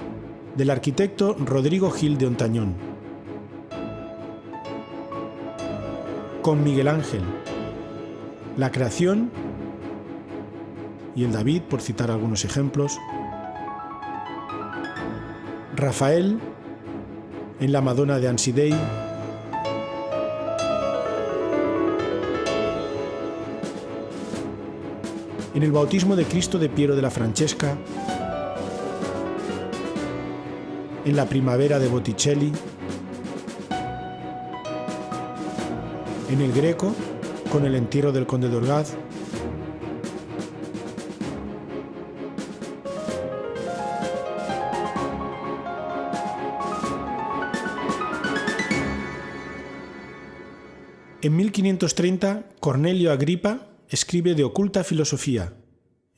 S1: del arquitecto Rodrigo Gil de Ontañón. Con Miguel Ángel, la Creación y el David, por citar algunos ejemplos. Rafael, en la Madonna de Ansidei. En el Bautismo de Cristo de Piero de la Francesca. En la Primavera de Botticelli. En el Greco, con el entierro del conde de Orgaz. En 1530, Cornelio Agripa escribe De Oculta Filosofía,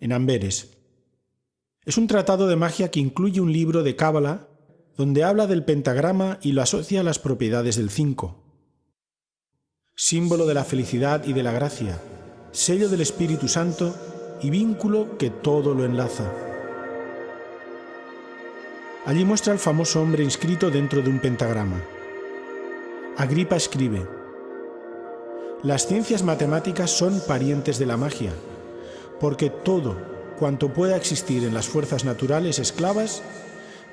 S1: en Amberes. Es un tratado de magia que incluye un libro de cábala donde habla del pentagrama y lo asocia a las propiedades del 5. Símbolo de la felicidad y de la gracia, sello del Espíritu Santo y vínculo que todo lo enlaza. Allí muestra al famoso hombre inscrito dentro de un pentagrama. Agripa escribe: las ciencias matemáticas son parientes de la magia, porque todo cuanto pueda existir en las fuerzas naturales esclavas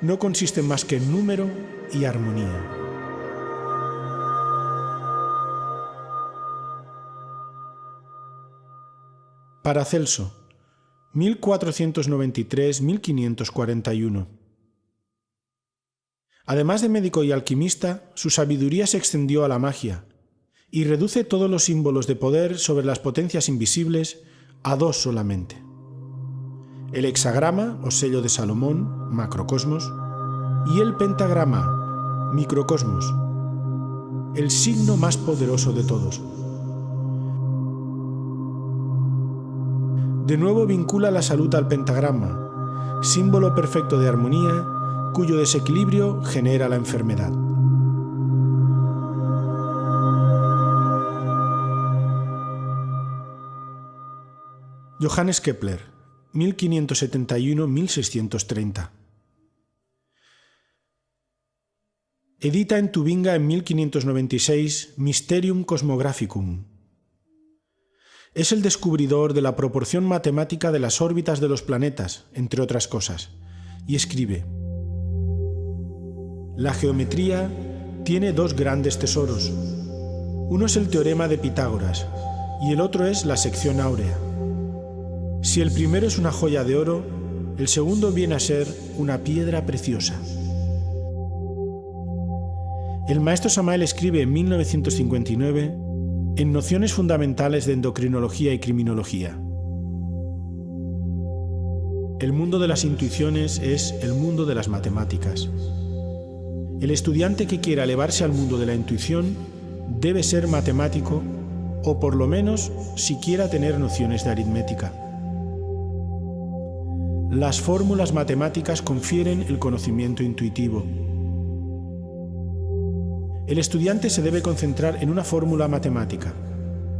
S1: no consiste más que en número y armonía. Paracelso, 1493-1541. Además de médico y alquimista, su sabiduría se extendió a la magia y reduce todos los símbolos de poder sobre las potencias invisibles a dos solamente: el hexagrama o sello de Salomón, macrocosmos, y el pentagrama, microcosmos, el signo más poderoso de todos. De nuevo vincula la salud al pentagrama, símbolo perfecto de armonía, cuyo desequilibrio genera la enfermedad. Johannes Kepler, 1571-1630. Edita en Tubinga en 1596 Mysterium Cosmographicum. Es el descubridor de la proporción matemática de las órbitas de los planetas, entre otras cosas, y escribe: la geometría tiene dos grandes tesoros. Uno es el teorema de Pitágoras y el otro es la sección áurea. Si el primero es una joya de oro, el segundo viene a ser una piedra preciosa. El maestro Samael escribe en 1959 en Nociones fundamentales de endocrinología y criminología: el mundo de las intuiciones es el mundo de las matemáticas. El estudiante que quiera elevarse al mundo de la intuición debe ser matemático o por lo menos siquiera tener nociones de aritmética. Las fórmulas matemáticas confieren el conocimiento intuitivo. El estudiante se debe concentrar en una fórmula matemática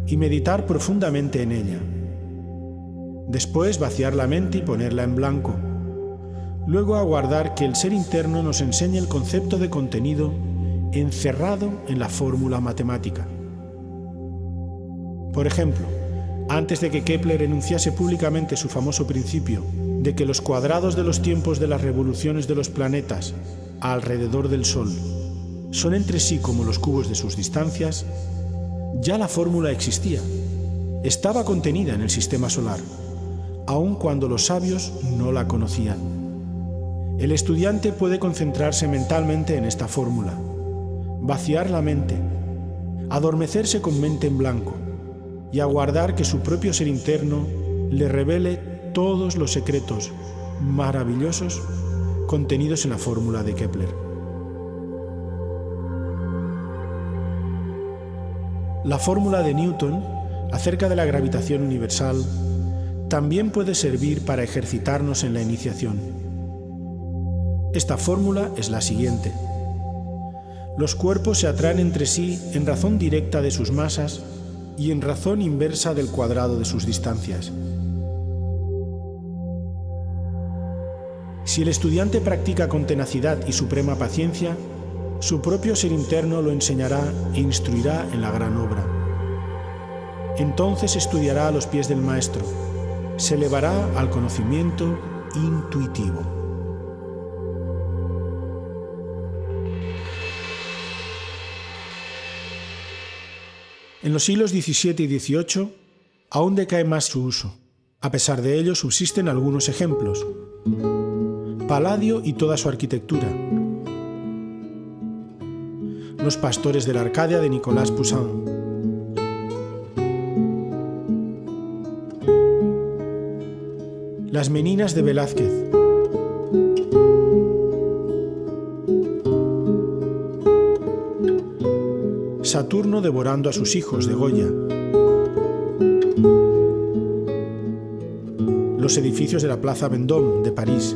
S1: y meditar profundamente en ella. Después vaciar la mente y ponerla en blanco. Luego aguardar que el ser interno nos enseñe el concepto de contenido encerrado en la fórmula matemática. Por ejemplo, antes de que Kepler enunciase públicamente su famoso principio de que los cuadrados de los tiempos de las revoluciones de los planetas alrededor del Sol son entre sí como los cubos de sus distancias, ya la fórmula existía, estaba contenida en el sistema solar, aun cuando los sabios no la conocían. El estudiante puede concentrarse mentalmente en esta fórmula, vaciar la mente, adormecerse con mente en blanco y aguardar que su propio ser interno le revele todos los secretos maravillosos contenidos en la fórmula de Kepler. La fórmula de Newton acerca de la gravitación universal también puede servir para ejercitarnos en la iniciación. Esta fórmula es la siguiente. Los cuerpos se atraen entre sí en razón directa de sus masas y en razón inversa del cuadrado de sus distancias. Si el estudiante practica con tenacidad y suprema paciencia, su propio ser interno lo enseñará e instruirá en la gran obra. Entonces estudiará a los pies del maestro, se elevará al conocimiento intuitivo. En los siglos XVII y XVIII aún decae más su uso. A pesar de ello subsisten algunos ejemplos. Palladio y toda su arquitectura. Los pastores de la Arcadia de Nicolas Poussin. Las meninas de Velázquez. Saturno devorando a sus hijos de Goya. Los edificios de la Plaza Vendôme de París.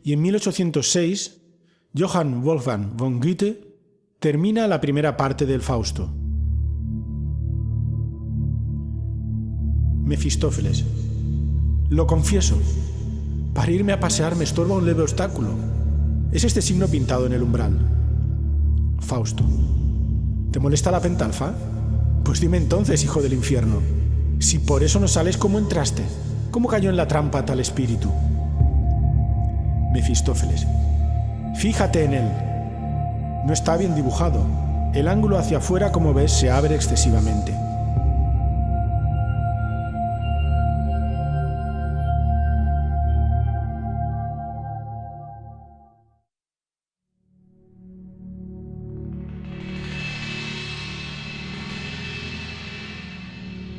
S1: Y en 1806, Johann Wolfgang von Goethe termina la primera parte del Fausto. Mefistófeles. Lo confieso, para irme a pasear me estorba un leve obstáculo. Es este signo pintado en el umbral. Fausto. ¿Te molesta la pentalfa? Pues dime entonces, hijo del infierno. Si por eso no sales, ¿cómo entraste? ¿Cómo cayó en la trampa tal espíritu? Mefistófeles. Fíjate en él. No está bien dibujado. El ángulo hacia afuera, como ves, se abre excesivamente.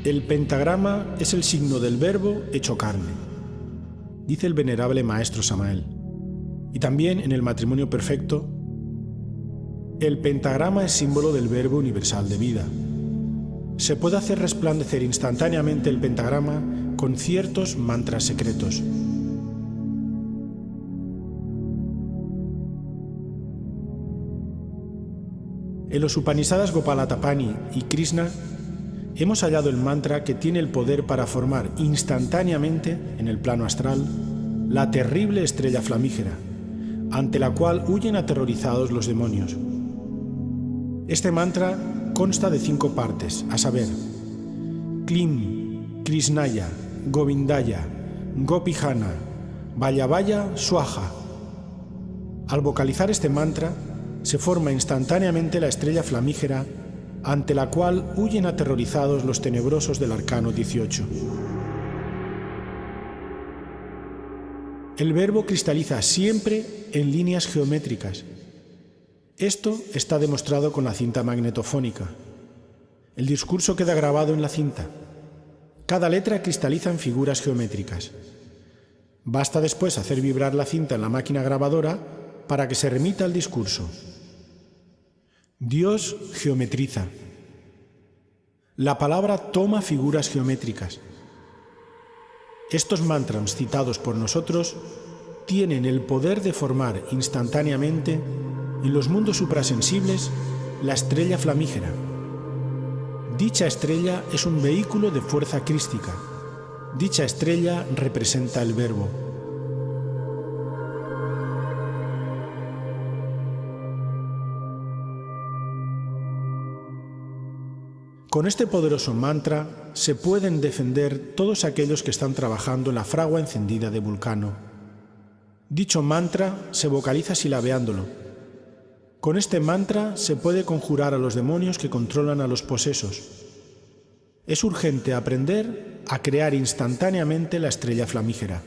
S1: El pentagrama es el signo del Verbo hecho carne, dice el venerable maestro Samael. Y también en el matrimonio perfecto, el pentagrama es símbolo del Verbo universal de vida. Se puede hacer resplandecer instantáneamente el pentagrama con ciertos mantras secretos. En los Upanishadas Gopalatapani y Krishna hemos hallado el mantra que tiene el poder para formar instantáneamente, en el plano astral, la terrible estrella flamígera, ante la cual huyen aterrorizados los demonios. Este mantra consta de 5 partes, a saber, Klim, Krishnaya, Govindaya, Gopihana, Vayavaya, Swaha. Al vocalizar este mantra, se forma instantáneamente la estrella flamígera ante la cual huyen aterrorizados los tenebrosos del arcano 18. El verbo cristaliza siempre en líneas geométricas. Esto está demostrado con la cinta magnetofónica. El discurso queda grabado en la cinta. Cada letra cristaliza en figuras geométricas. Basta después hacer vibrar la cinta en la máquina grabadora para que se remita el discurso. Dios geometriza. La palabra toma figuras geométricas. Estos mantras citados por nosotros tienen el poder de formar instantáneamente en los mundos suprasensibles la estrella flamígera. Dicha estrella es un vehículo de fuerza crística. Dicha estrella representa el Verbo. Con este poderoso mantra se pueden defender todos aquellos que están trabajando en la fragua encendida de Vulcano. Dicho mantra se vocaliza silabeándolo. Con este mantra se puede conjurar a los demonios que controlan a los posesos. Es urgente aprender a crear instantáneamente la estrella flamígera.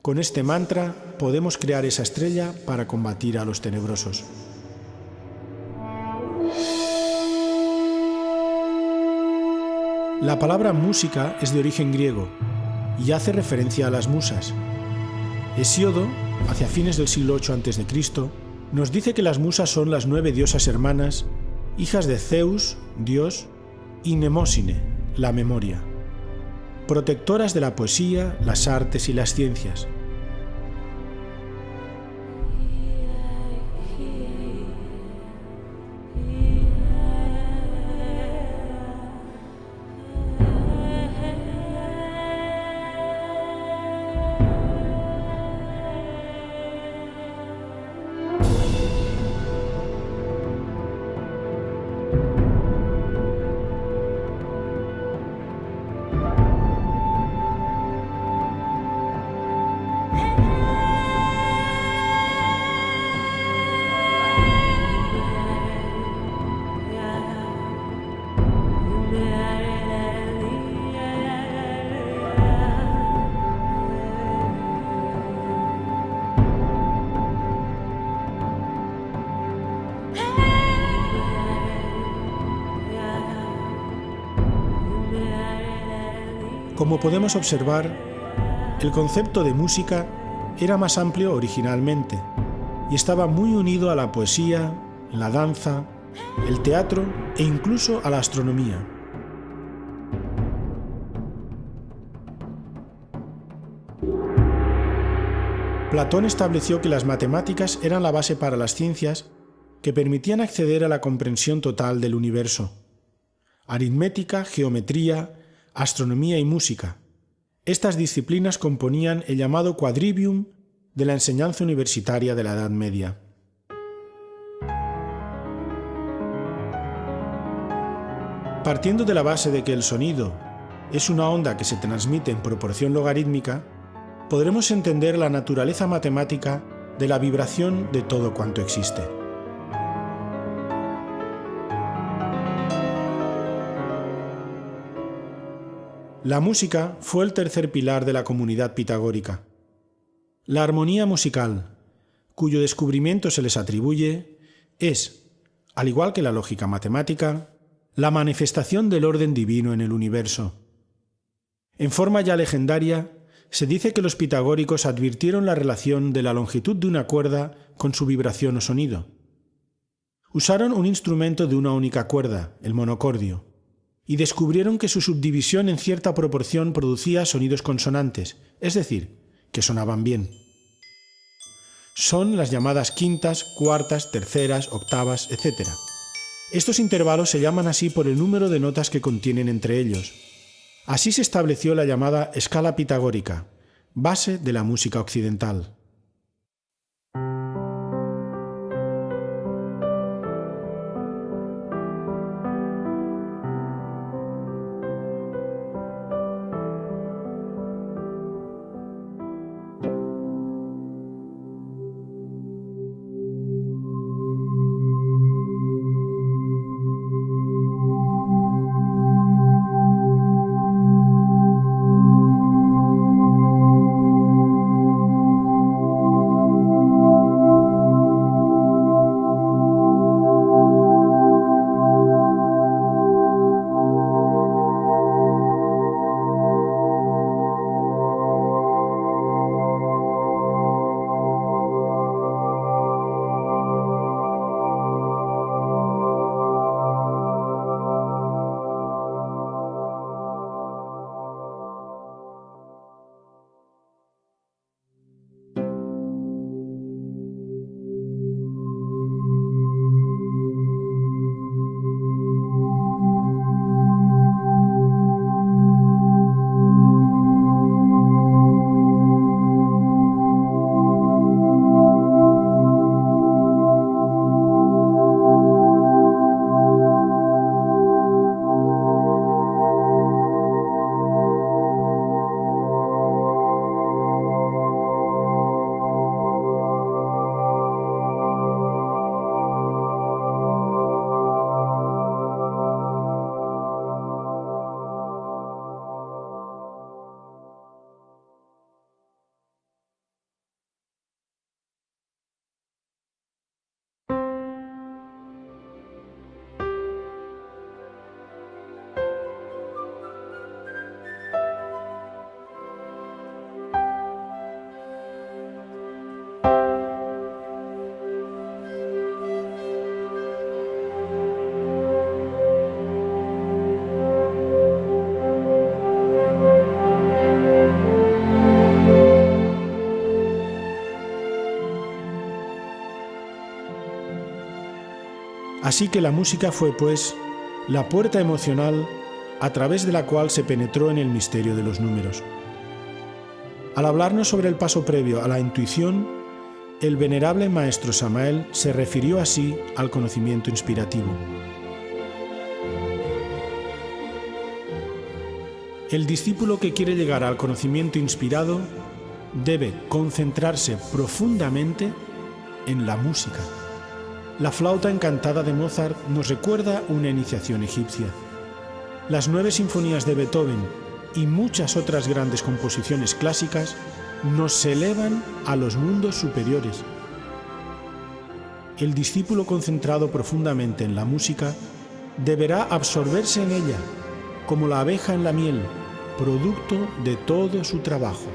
S1: Con este mantra podemos crear esa estrella para combatir a los tenebrosos. La palabra música es de origen griego y hace referencia a las musas. Hesíodo, hacia fines del siglo VIII a.C., nos dice que las musas son las 9 diosas hermanas, hijas de Zeus, Dios, y Mnemósine, la memoria, protectoras de la poesía, las artes y las ciencias. Como podemos observar, el concepto de música era más amplio originalmente y estaba muy unido a la poesía, la danza, el teatro e incluso a la astronomía. Platón estableció que las matemáticas eran la base para las ciencias que permitían acceder a la comprensión total del universo. Aritmética, geometría, astronomía y música. Estas disciplinas componían el llamado quadrivium de la enseñanza universitaria de la Edad Media. Partiendo de la base de que el sonido es una onda que se transmite en proporción logarítmica, podremos entender la naturaleza matemática de la vibración de todo cuanto existe. La música fue el tercer pilar de la comunidad pitagórica. La armonía musical, cuyo descubrimiento se les atribuye, es, al igual que la lógica matemática, la manifestación del orden divino en el universo. En forma ya legendaria, se dice que los pitagóricos advirtieron la relación de la longitud de una cuerda con su vibración o sonido. Usaron un instrumento de una única cuerda, el monocordio, y descubrieron que su subdivisión en cierta proporción producía sonidos consonantes, es decir, que sonaban bien. Son las llamadas quintas, cuartas, terceras, octavas, etc. Estos intervalos se llaman así por el número de notas que contienen entre ellos. Así se estableció la llamada escala pitagórica, base de la música occidental. Así que la música fue, pues, la puerta emocional a través de la cual se penetró en el misterio de los números. Al hablarnos sobre el paso previo a la intuición, el venerable maestro Samael se refirió así al conocimiento inspirativo. El discípulo que quiere llegar al conocimiento inspirado debe concentrarse profundamente en la música. La flauta encantada de Mozart nos recuerda una iniciación egipcia. Las 9 sinfonías de Beethoven y muchas otras grandes composiciones clásicas nos elevan a los mundos superiores. El discípulo concentrado profundamente en la música deberá absorberse en ella, como la abeja en la miel, producto de todo su trabajo.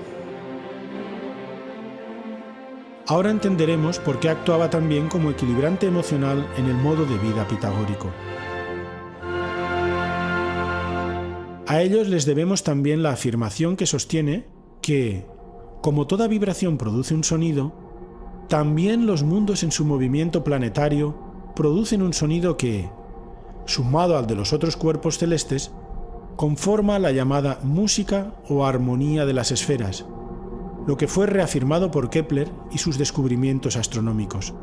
S1: Ahora entenderemos por qué actuaba también como equilibrante emocional en el modo de vida pitagórico. A ellos les debemos también la afirmación que sostiene que, como toda vibración produce un sonido, también los mundos en su movimiento planetario producen un sonido que, sumado al de los otros cuerpos celestes, conforma la llamada música o armonía de las esferas, lo que fue reafirmado por Kepler y sus descubrimientos astronómicos.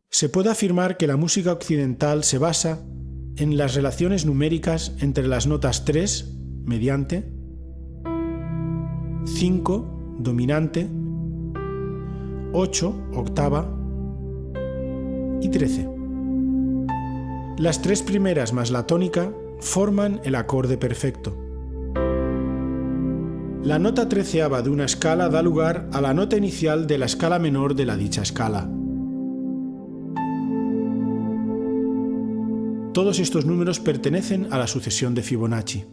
S1: Se puede afirmar que la música occidental se basa en las relaciones numéricas entre las notas 3, mediante, 5, dominante, 8, octava y 13. Las 3 primeras más la tónica forman el acorde perfecto. La nota 13ª de una escala da lugar a la nota inicial de la escala menor de la dicha escala. Todos estos números pertenecen a la sucesión de Fibonacci.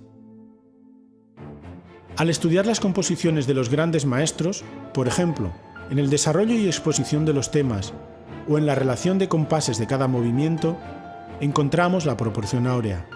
S1: Al estudiar las composiciones de los grandes maestros, por ejemplo, en el desarrollo y exposición de los temas o en la relación de compases de cada movimiento, encontramos la proporción áurea.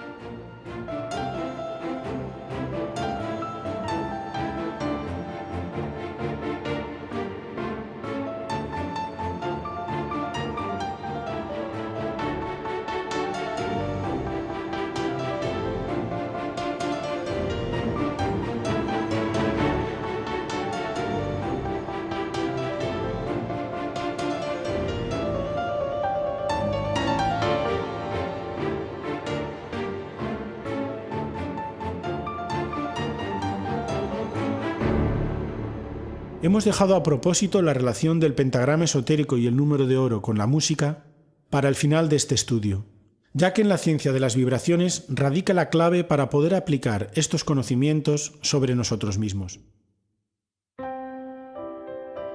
S1: Hemos dejado a propósito la relación del pentagrama esotérico y el número de oro con la música para el final de este estudio, ya que en la ciencia de las vibraciones radica la clave para poder aplicar estos conocimientos sobre nosotros mismos.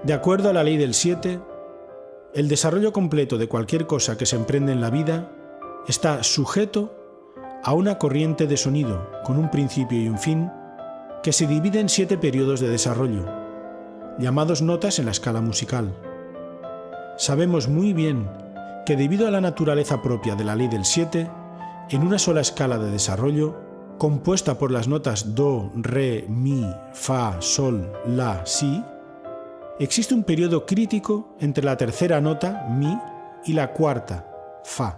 S1: De acuerdo a la ley del 7, el desarrollo completo de cualquier cosa que se emprende en la vida está sujeto a una corriente de sonido con un principio y un fin que se divide en 7 periodos de desarrollo, llamados notas en la escala musical. Sabemos muy bien que debido a la naturaleza propia de la ley del 7, en una sola escala de desarrollo, compuesta por las notas do, re, mi, fa, sol, la, si, existe un periodo crítico entre la tercera nota, mi, y la cuarta, fa.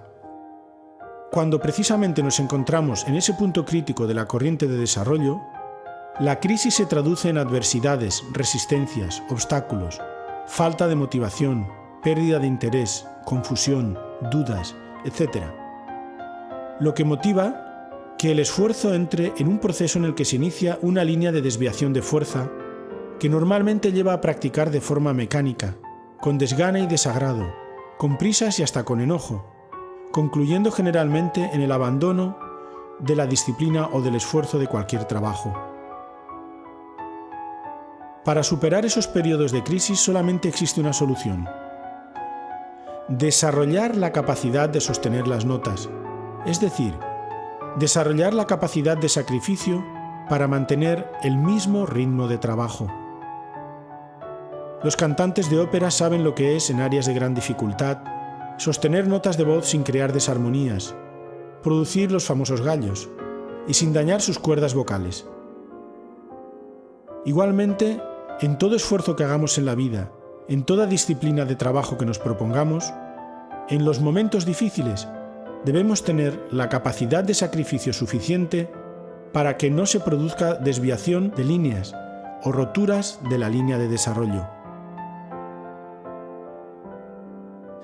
S1: Cuando precisamente nos encontramos en ese punto crítico de la corriente de desarrollo, la crisis se traduce en adversidades, resistencias, obstáculos, falta de motivación, pérdida de interés, confusión, dudas, etc. Lo que motiva que el esfuerzo entre en un proceso en el que se inicia una línea de desviación de fuerza que normalmente lleva a practicar de forma mecánica, con desgana y desagrado, con prisas y hasta con enojo, concluyendo generalmente en el abandono de la disciplina o del esfuerzo de cualquier trabajo. Para superar esos periodos de crisis solamente existe una solución: desarrollar la capacidad de sostener las notas, es decir, desarrollar la capacidad de sacrificio para mantener el mismo ritmo de trabajo. Los cantantes de ópera saben lo que es, en áreas de gran dificultad, sostener notas de voz sin crear desarmonías, producir los famosos gallos y sin dañar sus cuerdas vocales. Igualmente, En todo esfuerzo que hagamos en la vida, en toda disciplina de trabajo que nos propongamos, en los momentos difíciles, debemos tener la capacidad de sacrificio suficiente para que no se produzca desviación de líneas o roturas de la línea de desarrollo.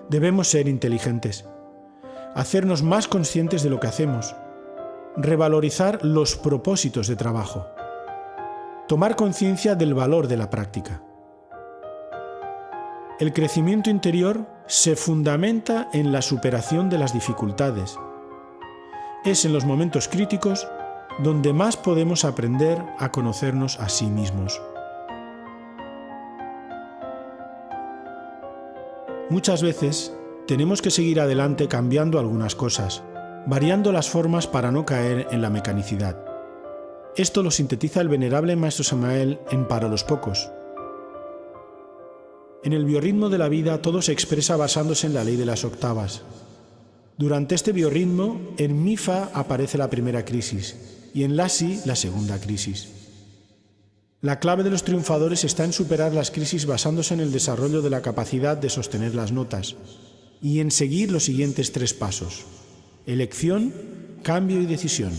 S1: Debemos ser inteligentes, hacernos más conscientes de lo que hacemos, revalorizar los propósitos de trabajo, tomar conciencia del valor de la práctica. El crecimiento interior se fundamenta en la superación de las dificultades. Es en los momentos críticos donde más podemos aprender a conocernos a sí mismos. Muchas veces tenemos que seguir adelante cambiando algunas cosas, variando las formas para no caer en la mecanicidad. Esto lo sintetiza el venerable Maestro Samael en Para los Pocos. En el biorritmo de la vida todo se expresa basándose en la ley de las octavas. Durante este biorritmo, en mi Fa aparece la primera crisis y en la Si la segunda crisis. La clave de los triunfadores está en superar las crisis basándose en el desarrollo de la capacidad de sostener las notas y en seguir los siguientes 3 pasos: elección, cambio y decisión.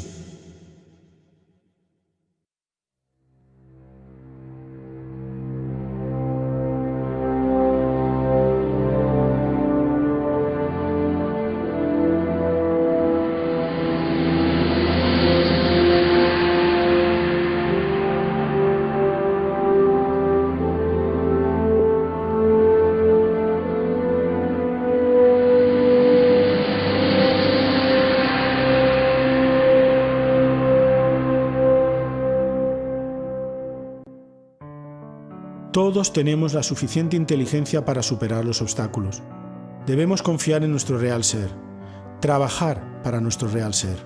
S1: Todos tenemos la suficiente inteligencia para superar los obstáculos. Debemos confiar en nuestro real ser, trabajar para nuestro real ser.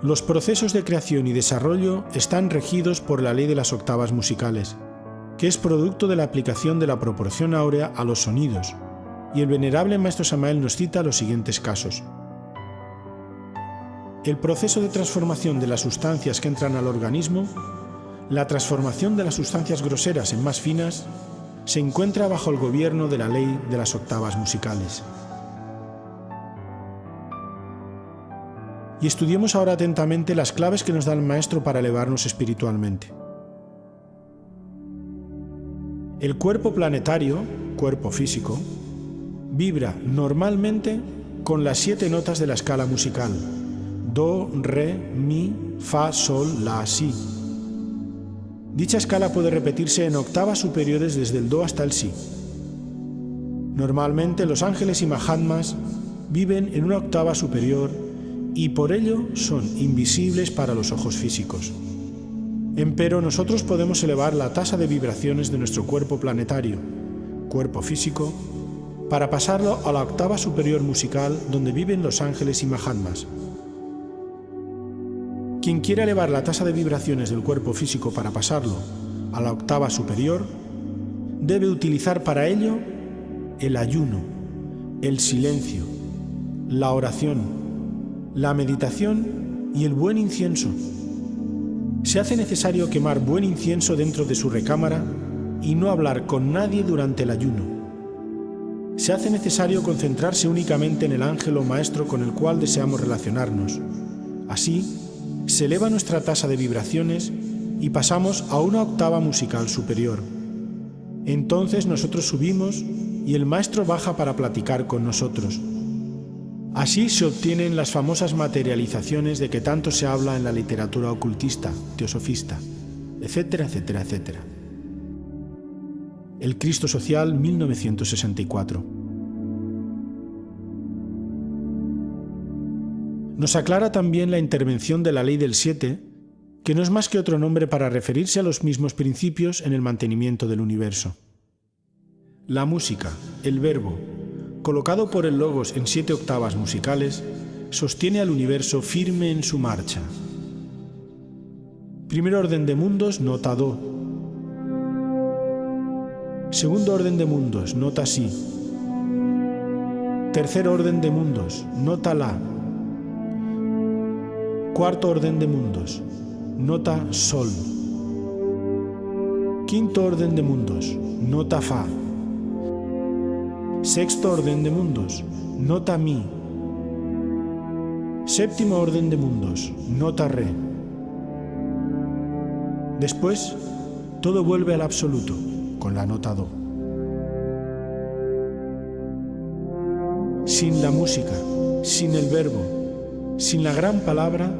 S1: Los procesos de creación y desarrollo están regidos por la ley de las octavas musicales, que es producto de la aplicación de la proporción áurea a los sonidos, y el venerable Maestro Samael nos cita los siguientes casos. El proceso de transformación de las sustancias que entran al organismo, la transformación de las sustancias groseras en más finas, se encuentra bajo el gobierno de la ley de las octavas musicales. Y estudiemos ahora atentamente las claves que nos da el Maestro para elevarnos espiritualmente. El cuerpo planetario, cuerpo físico, vibra normalmente con las 7 notas de la escala musical: Do, Re, Mi, Fa, Sol, La, Si. Dicha escala puede repetirse en octavas superiores desde el Do hasta el Si. Normalmente los ángeles y Mahatmas viven en una octava superior y por ello son invisibles para los ojos físicos. Empero nosotros podemos elevar la tasa de vibraciones de nuestro cuerpo planetario, cuerpo físico, para pasarlo a la octava superior musical donde viven los ángeles y Mahatmas. Quien quiera elevar la tasa de vibraciones del cuerpo físico para pasarlo a la octava superior, debe utilizar para ello el ayuno, el silencio, la oración, la meditación y el buen incienso. Se hace necesario quemar buen incienso dentro de su recámara y no hablar con nadie durante el ayuno. Se hace necesario concentrarse únicamente en el ángel o maestro con el cual deseamos relacionarnos. Así, se eleva nuestra tasa de vibraciones y pasamos a una octava musical superior. Entonces nosotros subimos y el maestro baja para platicar con nosotros. Así se obtienen las famosas materializaciones de que tanto se habla en la literatura ocultista, teosofista, etcétera, etcétera, etcétera. El Cristo Social, 1964. Nos aclara también la intervención de la ley del 7, que no es más que otro nombre para referirse a los mismos principios en el mantenimiento del universo. La música, el verbo, colocado por el Logos en 7 octavas musicales, sostiene al universo firme en su marcha. Primer orden de mundos, nota Do. Segundo orden de mundos, nota Si. Tercer orden de mundos, nota La. Cuarto orden de mundos, nota sol. Quinto orden de mundos, nota fa. Sexto orden de mundos, nota mi. Séptimo orden de mundos, nota re. Después, todo vuelve al absoluto, con la nota do. Sin la música, sin el verbo, sin la gran palabra,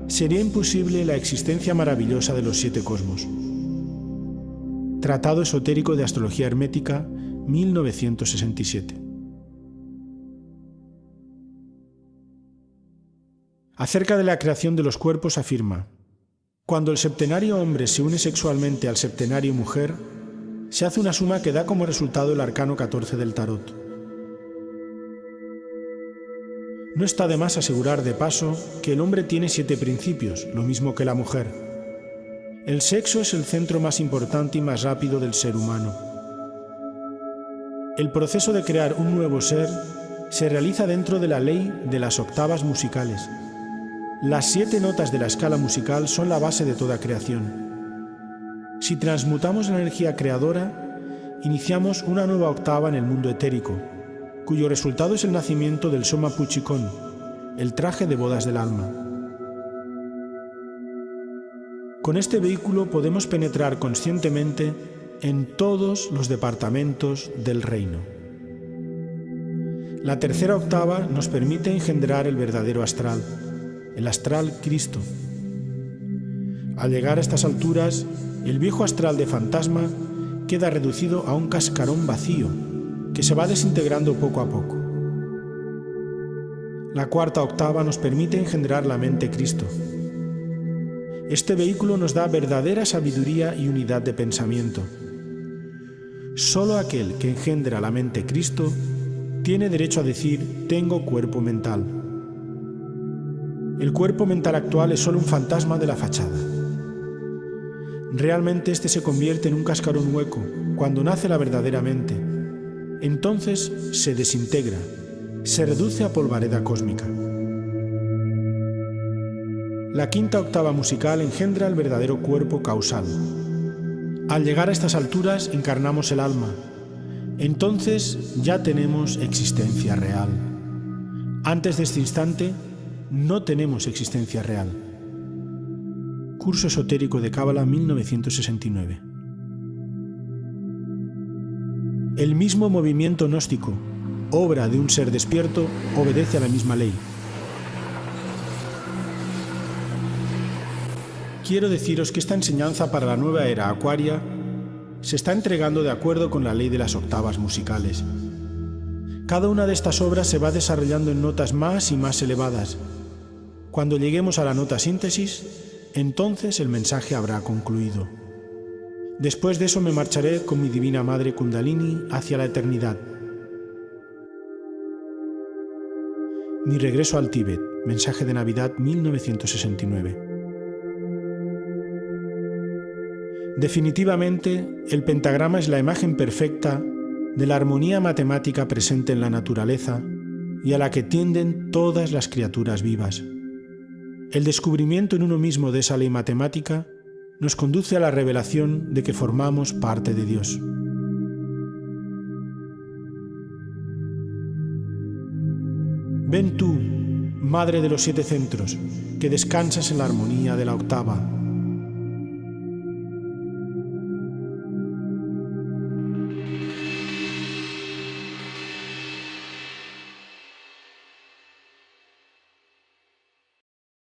S1: sería imposible la existencia maravillosa de los 7 cosmos. Tratado esotérico de Astrología Hermética, 1967. Acerca de la creación de los cuerpos afirma: cuando el septenario hombre se une sexualmente al septenario mujer, se hace una suma que da como resultado el arcano 14 del tarot. No está de más asegurar de paso que el hombre tiene 7 principios, lo mismo que la mujer. El sexo es el centro más importante y más rápido del ser humano. El proceso de crear un nuevo ser se realiza dentro de la ley de las octavas musicales. Las 7 notas de la escala musical son la base de toda creación. Si transmutamos la energía creadora, iniciamos una nueva octava en el mundo etérico, cuyo resultado es el nacimiento del Soma Puchikon, el traje de bodas del alma. Con este vehículo podemos penetrar conscientemente en todos los departamentos del reino. La tercera octava nos permite engendrar el verdadero astral, el astral Cristo. Al llegar a estas alturas, el viejo astral de fantasma queda reducido a un cascarón vacío, que se va desintegrando poco a poco. La cuarta octava nos permite engendrar la mente Cristo. Este vehículo nos da verdadera sabiduría y unidad de pensamiento. Solo aquel que engendra la mente Cristo tiene derecho a decir: tengo cuerpo mental. El cuerpo mental actual es solo un fantasma de la fachada. Realmente este se convierte en un cascarón hueco cuando nace la verdadera mente. Entonces se desintegra, se reduce a polvareda cósmica. La quinta octava musical engendra el verdadero cuerpo causal. Al llegar a estas alturas encarnamos el alma. Entonces ya tenemos existencia real. Antes de este instante no tenemos existencia real. Curso esotérico de Cábala 1969. El mismo movimiento gnóstico, obra de un ser despierto, obedece a la misma ley. Quiero deciros que esta enseñanza para la nueva era acuaria se está entregando de acuerdo con la ley de las octavas musicales. Cada una de estas obras se va desarrollando en notas más y más elevadas. Cuando lleguemos a la nota síntesis, entonces el mensaje habrá concluido. Después de eso me marcharé con mi divina madre Kundalini hacia la eternidad. Mi regreso al Tíbet, mensaje de Navidad 1969. Definitivamente, el pentagrama es la imagen perfecta de la armonía matemática presente en la naturaleza y a la que tienden todas las criaturas vivas. El descubrimiento en uno mismo de esa ley matemática nos conduce a la revelación de que formamos parte de Dios. Ven tú, Madre de los 7 centros, que descansas en la armonía de la octava.